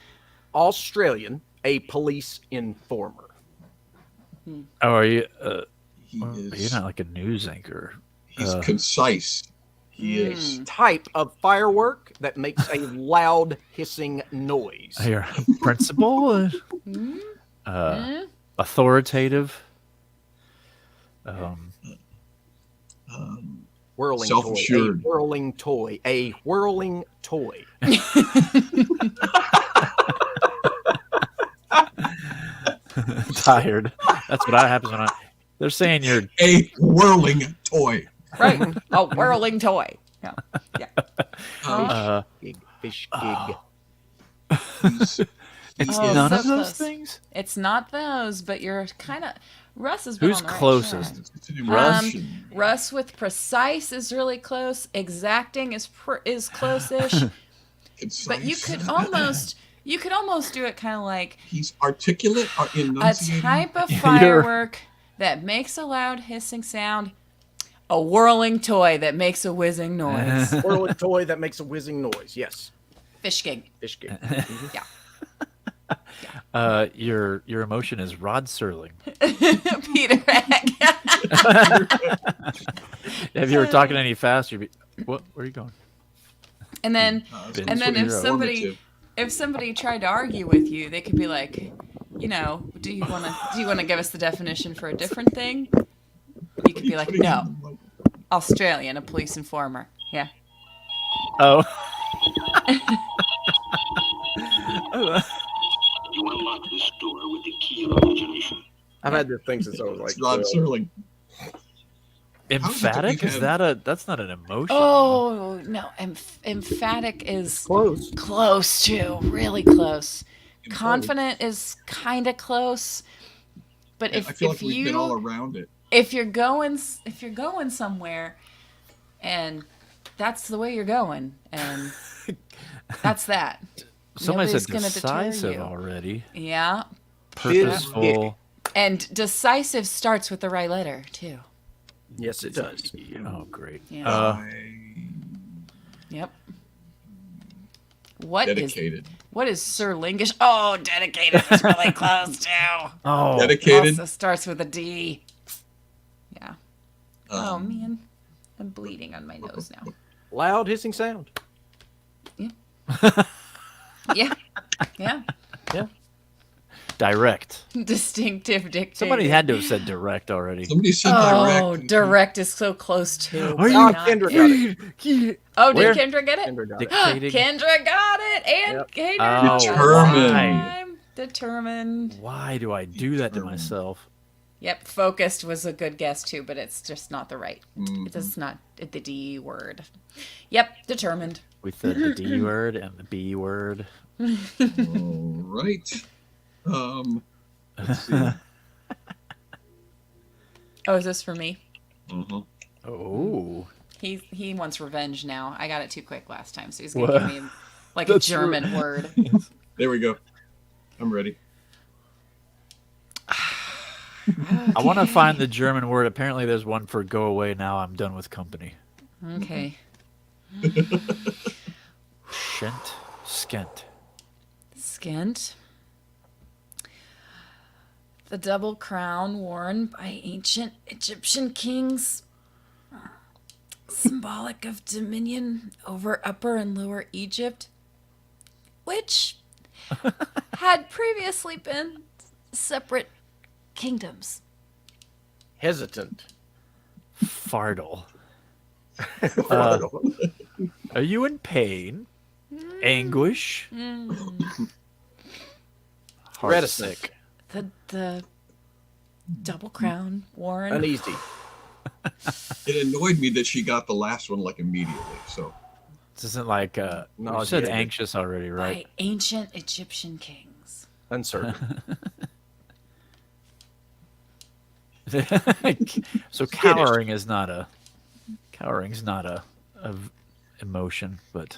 [SPEAKER 1] Australian. A police informer.
[SPEAKER 5] Oh, are you?
[SPEAKER 2] He
[SPEAKER 5] Well,
[SPEAKER 2] is.
[SPEAKER 5] you're not like a news anchor.
[SPEAKER 2] He's concise. He is.
[SPEAKER 1] Type of firework that makes a loud hissing noise.
[SPEAKER 5] You're a principal. Authoritative.
[SPEAKER 1] Whirling
[SPEAKER 2] Self-assured.
[SPEAKER 1] toy. A whirling toy. A whirling toy.
[SPEAKER 5] tired. That's what happens when they're saying you're
[SPEAKER 2] a whirling toy.
[SPEAKER 3] Right. A whirling toy. Yeah.
[SPEAKER 1] Fish gig.
[SPEAKER 5] It's
[SPEAKER 3] Oh,
[SPEAKER 5] none
[SPEAKER 3] so
[SPEAKER 5] of those
[SPEAKER 3] close.
[SPEAKER 5] things.
[SPEAKER 3] It's not those, but you're kind of. Russ has been
[SPEAKER 5] Who's
[SPEAKER 3] on the right
[SPEAKER 5] closest?
[SPEAKER 3] track.
[SPEAKER 2] It's an
[SPEAKER 5] Russ?
[SPEAKER 2] emotion.
[SPEAKER 3] Russ with precise is really close. Exacting is close-ish.
[SPEAKER 2] Concise.
[SPEAKER 3] But you could almost do it kind of like
[SPEAKER 2] He's articulate or
[SPEAKER 3] a
[SPEAKER 2] enunciating.
[SPEAKER 3] type of firework that makes a loud hissing sound. A whirling toy that makes a whizzing noise.
[SPEAKER 1] Whirling toy that makes a whizzing noise. Yes.
[SPEAKER 3] Fish gig.
[SPEAKER 1] Fish gig.
[SPEAKER 3] Yeah.
[SPEAKER 5] Your emotion is Rod Serling.
[SPEAKER 3] Peter Egg.
[SPEAKER 5] If you were talking any faster, you'd be, what? Where are you going?
[SPEAKER 3] And then
[SPEAKER 2] Informative.
[SPEAKER 3] if somebody tried to argue with you, they could be like, do you want to give us the definition for a different thing? You could be like, no, Australian, a police informer. Yeah.
[SPEAKER 5] Oh.
[SPEAKER 6] You unlock this door with the key of imagination.
[SPEAKER 1] I've had this thing since I was like
[SPEAKER 2] It's Rod
[SPEAKER 1] 12.
[SPEAKER 2] Serling.
[SPEAKER 5] Emphatic?
[SPEAKER 2] How's
[SPEAKER 5] Is
[SPEAKER 2] it
[SPEAKER 5] that that's not an emotion?
[SPEAKER 3] Oh no, emphatic is
[SPEAKER 1] Close.
[SPEAKER 3] close too, really close. Confident is kind of close, but
[SPEAKER 2] I
[SPEAKER 3] if
[SPEAKER 2] feel like we've been all
[SPEAKER 3] you
[SPEAKER 2] around it.
[SPEAKER 3] if you're going somewhere, and that's the way you're going, and that's that.
[SPEAKER 5] Somebody
[SPEAKER 3] Nobody's
[SPEAKER 5] said
[SPEAKER 3] gonna deter
[SPEAKER 5] decisive
[SPEAKER 3] you.
[SPEAKER 5] already.
[SPEAKER 3] Yeah,
[SPEAKER 5] Purposeful.
[SPEAKER 3] and decisive starts with the right letter too.
[SPEAKER 1] Yes, it does.
[SPEAKER 5] Oh, great.
[SPEAKER 3] Yeah. Yep. What is Sir Lingish? Oh, dedicated is really close too.
[SPEAKER 5] Oh,
[SPEAKER 2] Dedicated.
[SPEAKER 3] Also starts with a D. Yeah. Oh
[SPEAKER 2] Um,
[SPEAKER 3] man, I'm bleeding on my nose now.
[SPEAKER 1] Loud hissing sound.
[SPEAKER 3] Yeah. Yeah.
[SPEAKER 5] direct.
[SPEAKER 3] Distinctive dictator.
[SPEAKER 5] Somebody had to have said direct already.
[SPEAKER 2] Somebody said
[SPEAKER 3] Oh,
[SPEAKER 2] direct.
[SPEAKER 3] direct is so close too.
[SPEAKER 5] Are you-
[SPEAKER 3] Not-
[SPEAKER 1] Kendra got it.
[SPEAKER 3] Oh,
[SPEAKER 5] Where?
[SPEAKER 3] did Kendra get it?
[SPEAKER 1] Kendra got it.
[SPEAKER 5] Dictating.
[SPEAKER 3] Kendra got it, and
[SPEAKER 1] Yep.
[SPEAKER 3] Hater
[SPEAKER 5] Oh,
[SPEAKER 3] got it
[SPEAKER 2] Determined.
[SPEAKER 3] time. Determined.
[SPEAKER 5] Why do I do that to myself?
[SPEAKER 3] Yep, focused was a good guess too, but it's just not the right.
[SPEAKER 2] Mhm.
[SPEAKER 3] It's not the D word. Yep, determined.
[SPEAKER 5] We said the D word and the B word.
[SPEAKER 2] All right. Let's see.
[SPEAKER 3] Oh, is this for me?
[SPEAKER 2] Uh-huh.
[SPEAKER 5] Oh.
[SPEAKER 3] He wants revenge now. I got it too quick last time, so he's gonna
[SPEAKER 5] What?
[SPEAKER 3] give me like a
[SPEAKER 5] That's
[SPEAKER 3] German word.
[SPEAKER 2] There we go. I'm ready.
[SPEAKER 5] I want to find the German word. Apparently, there's one for go away now. I'm done with company.
[SPEAKER 3] Okay.
[SPEAKER 5] Shent. Skent.
[SPEAKER 3] Skint. The double crown worn by ancient Egyptian kings, symbolic of dominion over Upper and Lower Egypt, which had previously been separate kingdoms.
[SPEAKER 1] Hesitant.
[SPEAKER 5] Fardle. Are you in pain? Anguish?
[SPEAKER 1] Reticent.
[SPEAKER 5] Heartsick.
[SPEAKER 3] The double crown worn.
[SPEAKER 1] Uneasy.
[SPEAKER 2] It annoyed me that she got the last one like immediately. So
[SPEAKER 5] This isn't like you said
[SPEAKER 1] Nauseated.
[SPEAKER 5] anxious already, right?
[SPEAKER 3] By ancient Egyptian kings.
[SPEAKER 1] Uncertain.
[SPEAKER 5] So cowering's not a emotion, but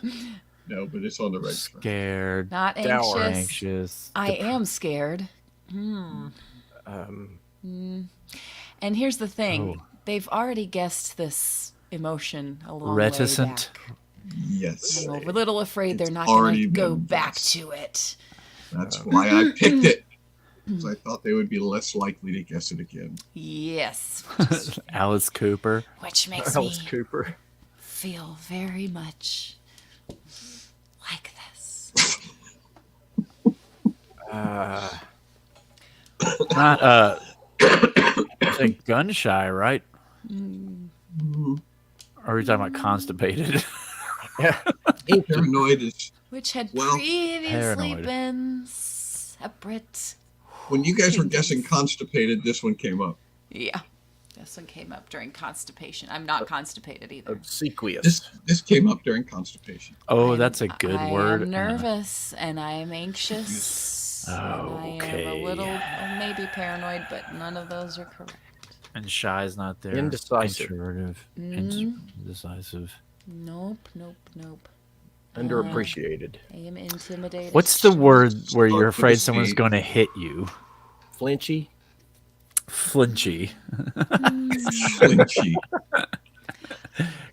[SPEAKER 2] no, but it's on the right track.
[SPEAKER 5] scared,
[SPEAKER 3] Not
[SPEAKER 1] Dour.
[SPEAKER 3] anxious.
[SPEAKER 5] anxious.
[SPEAKER 3] I am scared.
[SPEAKER 1] Um,
[SPEAKER 3] And here's the thing.
[SPEAKER 5] Oh.
[SPEAKER 3] They've already guessed this emotion a long
[SPEAKER 5] Reticent.
[SPEAKER 3] way back.
[SPEAKER 2] Yes,
[SPEAKER 3] I'm a little afraid they're
[SPEAKER 2] It's
[SPEAKER 3] not going
[SPEAKER 2] already
[SPEAKER 3] to go
[SPEAKER 2] been
[SPEAKER 3] back
[SPEAKER 2] guessed.
[SPEAKER 3] to it.
[SPEAKER 2] that's why I picked it. Because I thought they would be less likely to guess it again.
[SPEAKER 3] Yes.
[SPEAKER 5] Alice Cooper.
[SPEAKER 3] Which makes
[SPEAKER 1] Alice
[SPEAKER 3] me
[SPEAKER 1] Cooper.
[SPEAKER 3] feel very much like this.
[SPEAKER 5] Not say gun shy, right? Or are we talking about constipated?
[SPEAKER 2] Paranoid is
[SPEAKER 3] Which had
[SPEAKER 2] Well,
[SPEAKER 3] previously
[SPEAKER 5] paranoid.
[SPEAKER 3] been separate.
[SPEAKER 2] When you guys were guessing constipated, this one came up.
[SPEAKER 3] Yeah. This one came up during constipation. I'm not constipated either.
[SPEAKER 1] Obsequious.
[SPEAKER 2] This came up during constipation.
[SPEAKER 5] Oh, that's a good word.
[SPEAKER 3] I am nervous and I am anxious. And I am a little, maybe paranoid, but none of those are correct.
[SPEAKER 5] And shy's not there.
[SPEAKER 1] Indecisive.
[SPEAKER 5] Introverted. Indecisive.
[SPEAKER 3] Nope.
[SPEAKER 1] Underappreciated.
[SPEAKER 3] I am intimidated.
[SPEAKER 5] What's the word where you're
[SPEAKER 2] Start with
[SPEAKER 5] afraid
[SPEAKER 2] a
[SPEAKER 5] someone's
[SPEAKER 2] C.
[SPEAKER 5] going to hit you?
[SPEAKER 1] Flinchy.
[SPEAKER 5] Flinchy.
[SPEAKER 2] Flinchy.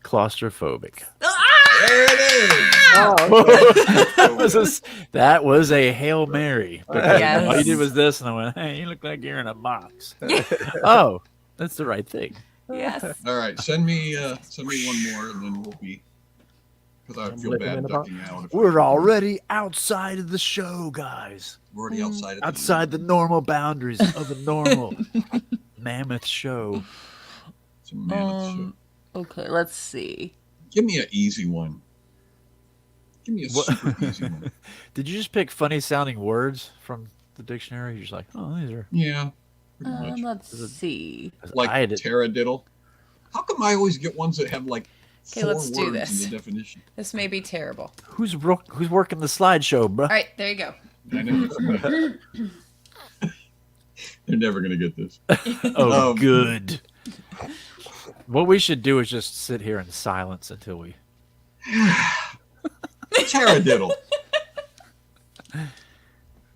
[SPEAKER 5] Claustrophobic.
[SPEAKER 2] There it is.
[SPEAKER 5] That was a Hail Mary. Because
[SPEAKER 3] Yes.
[SPEAKER 5] all you did was this, and I went, hey, you look like you're in a box. Oh, that's the right thing.
[SPEAKER 3] Yes.
[SPEAKER 2] All right, send me one more, and then we'll be. Because I feel
[SPEAKER 1] Living in
[SPEAKER 2] bad
[SPEAKER 1] a
[SPEAKER 2] ducking out.
[SPEAKER 5] We're already outside of the show, guys.
[SPEAKER 2] We're already outside of
[SPEAKER 5] Outside the normal boundaries of a normal mammoth show.
[SPEAKER 2] It's a mammoth show.
[SPEAKER 3] Okay, let's see.
[SPEAKER 2] Give me an easy one. Give me a super easy one.
[SPEAKER 5] Did you just pick funny sounding words from the dictionary? You're just like, oh, these are
[SPEAKER 2] Yeah, pretty much.
[SPEAKER 3] Let's see.
[SPEAKER 2] Like
[SPEAKER 5] I had it.
[SPEAKER 2] taradiddle. How come I always get ones that have like
[SPEAKER 3] Okay,
[SPEAKER 2] 4
[SPEAKER 3] let's do
[SPEAKER 2] words
[SPEAKER 3] this.
[SPEAKER 2] in the definition?
[SPEAKER 3] This may be terrible.
[SPEAKER 5] who's working the slideshow, bro?
[SPEAKER 3] All right, there you go.
[SPEAKER 2] I know. They're never gonna get this.
[SPEAKER 5] Oh, good. What we should do is just sit here in silence until we.
[SPEAKER 2] Taradiddle.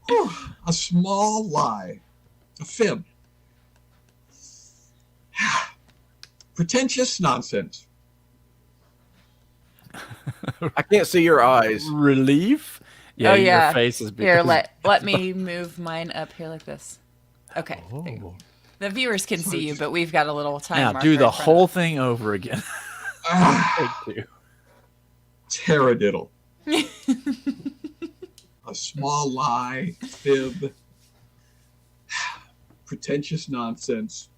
[SPEAKER 2] Whew, a small lie. A fib. Pretentious nonsense.
[SPEAKER 1] I can't see your eyes.
[SPEAKER 5] Relief? Yeah,
[SPEAKER 3] Oh, yeah.
[SPEAKER 5] your face is
[SPEAKER 3] Here,
[SPEAKER 5] because...
[SPEAKER 3] let me move mine up here like this. Okay. there you go. The viewers can see you, but we've got a little time
[SPEAKER 5] Now
[SPEAKER 3] marker
[SPEAKER 5] do the
[SPEAKER 3] in front
[SPEAKER 5] whole thing over again.
[SPEAKER 2] Ah,
[SPEAKER 5] Take two.
[SPEAKER 2] taradiddle. A small lie, fib, pretentious nonsense.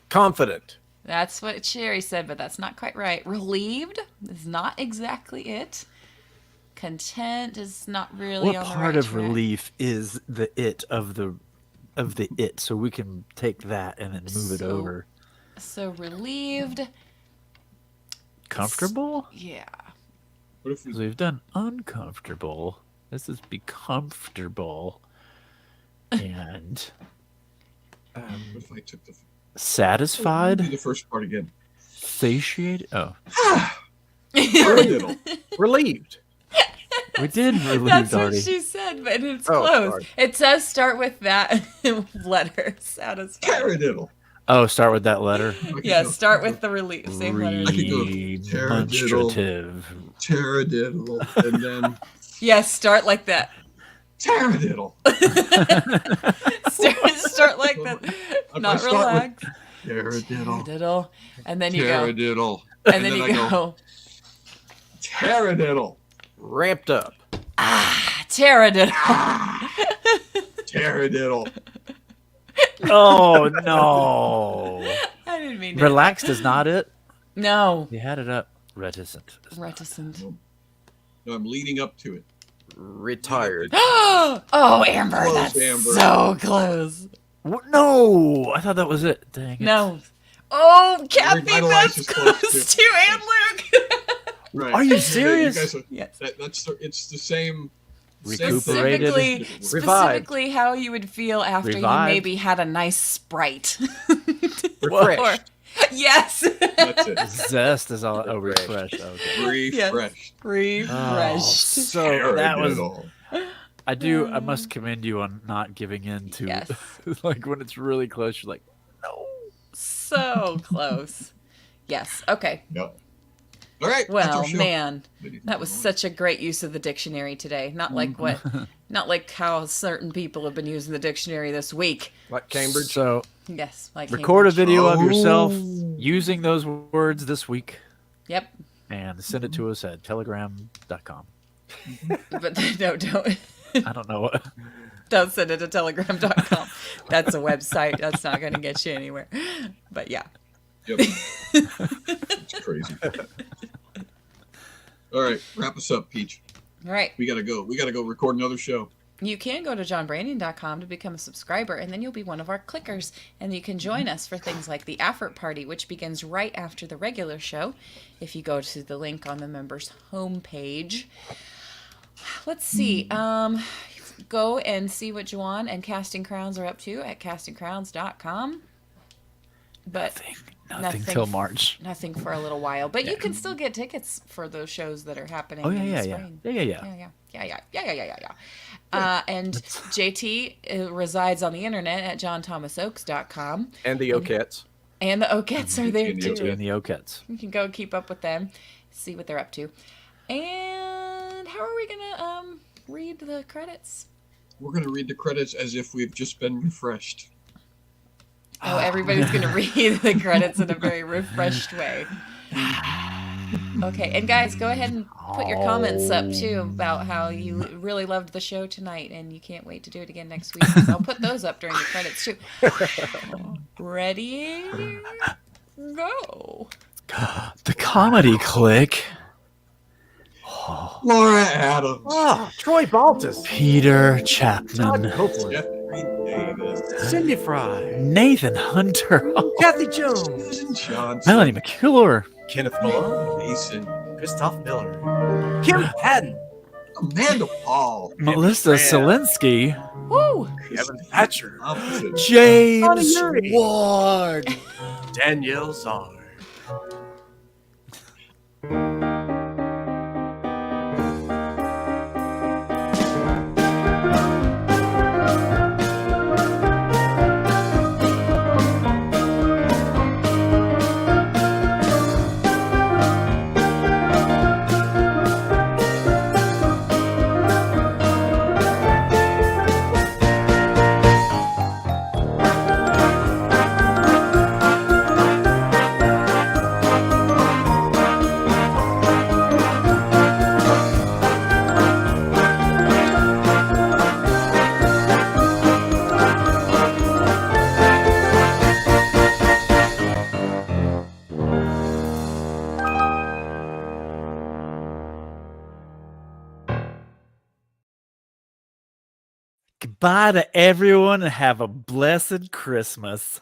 [SPEAKER 1] Confident.
[SPEAKER 3] That's what Sherry said, but that's not quite right. Relieved is not exactly it. Content is not really
[SPEAKER 5] What
[SPEAKER 3] on the
[SPEAKER 5] part
[SPEAKER 3] right
[SPEAKER 5] of
[SPEAKER 3] track.
[SPEAKER 5] relief is the it of the it, so we can take that and then move it
[SPEAKER 3] So-
[SPEAKER 5] over?
[SPEAKER 3] So relieved,
[SPEAKER 5] Comfortable?
[SPEAKER 3] yeah.
[SPEAKER 2] What if we,
[SPEAKER 5] Because we've done uncomfortable. This is be comfortable. And
[SPEAKER 2] what if I took the
[SPEAKER 5] satisfied?
[SPEAKER 2] do the first part again?
[SPEAKER 5] Satiated? Oh,
[SPEAKER 2] Taradiddle.
[SPEAKER 1] Relieved.
[SPEAKER 5] we did relieved
[SPEAKER 3] That's what
[SPEAKER 5] already.
[SPEAKER 3] she said, but it's
[SPEAKER 1] Oh,
[SPEAKER 3] close.
[SPEAKER 1] sorry.
[SPEAKER 3] It does start with that letter. Satisfied.
[SPEAKER 2] Taradiddle.
[SPEAKER 5] Oh, start with that letter.
[SPEAKER 3] Yeah, start with the relief. Same letter.
[SPEAKER 2] I could go
[SPEAKER 5] Demonstrative.
[SPEAKER 2] Taradiddle. And then
[SPEAKER 3] Yes, start like that.
[SPEAKER 2] taradiddle.
[SPEAKER 3] Start like that.
[SPEAKER 2] I
[SPEAKER 3] Not
[SPEAKER 2] start with
[SPEAKER 3] relax.
[SPEAKER 2] Taradiddle.
[SPEAKER 3] Diddle. And then you go.
[SPEAKER 2] Taradiddle.
[SPEAKER 3] And then you
[SPEAKER 2] I
[SPEAKER 3] go.
[SPEAKER 2] Taradiddle.
[SPEAKER 1] Ramped up.
[SPEAKER 3] Taradiddle.
[SPEAKER 2] Taradiddle.
[SPEAKER 5] Oh, no.
[SPEAKER 3] I didn't mean to.
[SPEAKER 5] Relaxed is not it.
[SPEAKER 3] No.
[SPEAKER 5] You had it up. Reticent.
[SPEAKER 3] Reticent.
[SPEAKER 2] No, I'm leading up to it.
[SPEAKER 1] Retired.
[SPEAKER 3] Oh, Amber,
[SPEAKER 2] Close,
[SPEAKER 3] that's
[SPEAKER 2] Amber.
[SPEAKER 3] so close.
[SPEAKER 5] What? No, I thought that was it. Dang it.
[SPEAKER 3] No. Oh, Kathy,
[SPEAKER 2] Revitalize
[SPEAKER 3] that's
[SPEAKER 2] is close,
[SPEAKER 3] close
[SPEAKER 2] too.
[SPEAKER 3] too, and Luke.
[SPEAKER 2] Right.
[SPEAKER 5] Are you
[SPEAKER 2] Yeah,
[SPEAKER 5] serious?
[SPEAKER 2] guys are-
[SPEAKER 3] Yes.
[SPEAKER 2] it's the same.
[SPEAKER 5] Recuperated.
[SPEAKER 3] Specifically how you would feel after
[SPEAKER 5] Revived.
[SPEAKER 3] you maybe had a nice Sprite.
[SPEAKER 1] Refreshed.
[SPEAKER 3] Yes.
[SPEAKER 2] That's it.
[SPEAKER 5] Zest is all over refreshed. Okay.
[SPEAKER 2] Refreshed.
[SPEAKER 3] Refreshed.
[SPEAKER 5] So that was.
[SPEAKER 2] Taradiddle.
[SPEAKER 5] I must commend you on not giving in to
[SPEAKER 3] Yes.
[SPEAKER 5] like when it's really close. You're like, no.
[SPEAKER 3] So close. Yes. Okay.
[SPEAKER 2] Yep. All right. that's our
[SPEAKER 3] Well,
[SPEAKER 2] show.
[SPEAKER 3] man,
[SPEAKER 2] Ladies and
[SPEAKER 3] that was
[SPEAKER 2] gentlemen.
[SPEAKER 3] such a great use of the dictionary today. Not like not like how certain people have been using the dictionary this week.
[SPEAKER 1] Like Cambridge.
[SPEAKER 5] So
[SPEAKER 3] Yes, like
[SPEAKER 5] record a
[SPEAKER 3] Cambridge.
[SPEAKER 5] video of
[SPEAKER 2] Oh.
[SPEAKER 5] yourself using those words this week
[SPEAKER 3] Yep.
[SPEAKER 5] and send it to us at telegram.com.
[SPEAKER 3] But no, don't
[SPEAKER 5] I don't know what.
[SPEAKER 3] don't send it to telegram.com. That's a website. That's not going to get you anywhere. But yeah.
[SPEAKER 2] Yep. It's crazy. All right, wrap us up, Peach.
[SPEAKER 3] All right.
[SPEAKER 2] We gotta go. We gotta go record another show.
[SPEAKER 3] You can go to johnbranding.com to become a subscriber, and then you'll be one of our clickers, and you can join us for things like the Effort Party, which begins right after the regular show, if you go to the link on the members' homepage. Let's see. Go and see what Juan and Casting Crowns are up to at castingcrowns.com. But
[SPEAKER 5] nothing till March.
[SPEAKER 3] Nothing for a little while. But you can still get tickets for those shows that are happening
[SPEAKER 5] in
[SPEAKER 3] the
[SPEAKER 5] spring.
[SPEAKER 3] And JT resides on the internet at johnthomasoaks.com.
[SPEAKER 1] And the Okettes.
[SPEAKER 3] And the Okettes are there too.
[SPEAKER 5] And the Okettes.
[SPEAKER 3] You can go keep up with them, see what they're up to. And how are we going to read the credits?
[SPEAKER 2] We're going to read the credits as if we've just been refreshed.
[SPEAKER 3] Oh, everybody's going to read the credits in a very refreshed way. Okay, and guys, go ahead and put your comments up, too, about how you really loved the show tonight and you can't wait to do it again next week. So I'll put those up during the credits, too. Ready? Go.
[SPEAKER 5] The Comedy Click.
[SPEAKER 2] Laura Adams.
[SPEAKER 1] Oh, Troy Baltus.
[SPEAKER 5] Peter Chapman.
[SPEAKER 2] Jeffrey Davis.
[SPEAKER 1] Cindy Fry.
[SPEAKER 5] Nathan Hunter.
[SPEAKER 1] Kathy Jones.
[SPEAKER 2] Susan Johnson.
[SPEAKER 5] Melanie McClure.
[SPEAKER 1] Kenneth Malone.
[SPEAKER 2] Mason.
[SPEAKER 1] Christoph Miller. Kim Hatin.
[SPEAKER 2] Amanda Paul.
[SPEAKER 5] Melissa Selinsky.
[SPEAKER 3] Woo!
[SPEAKER 1] Evan Thatcher.
[SPEAKER 5] James Ward.
[SPEAKER 1] Danielle Zard.
[SPEAKER 5] Goodbye to everyone and have a blessed Christmas.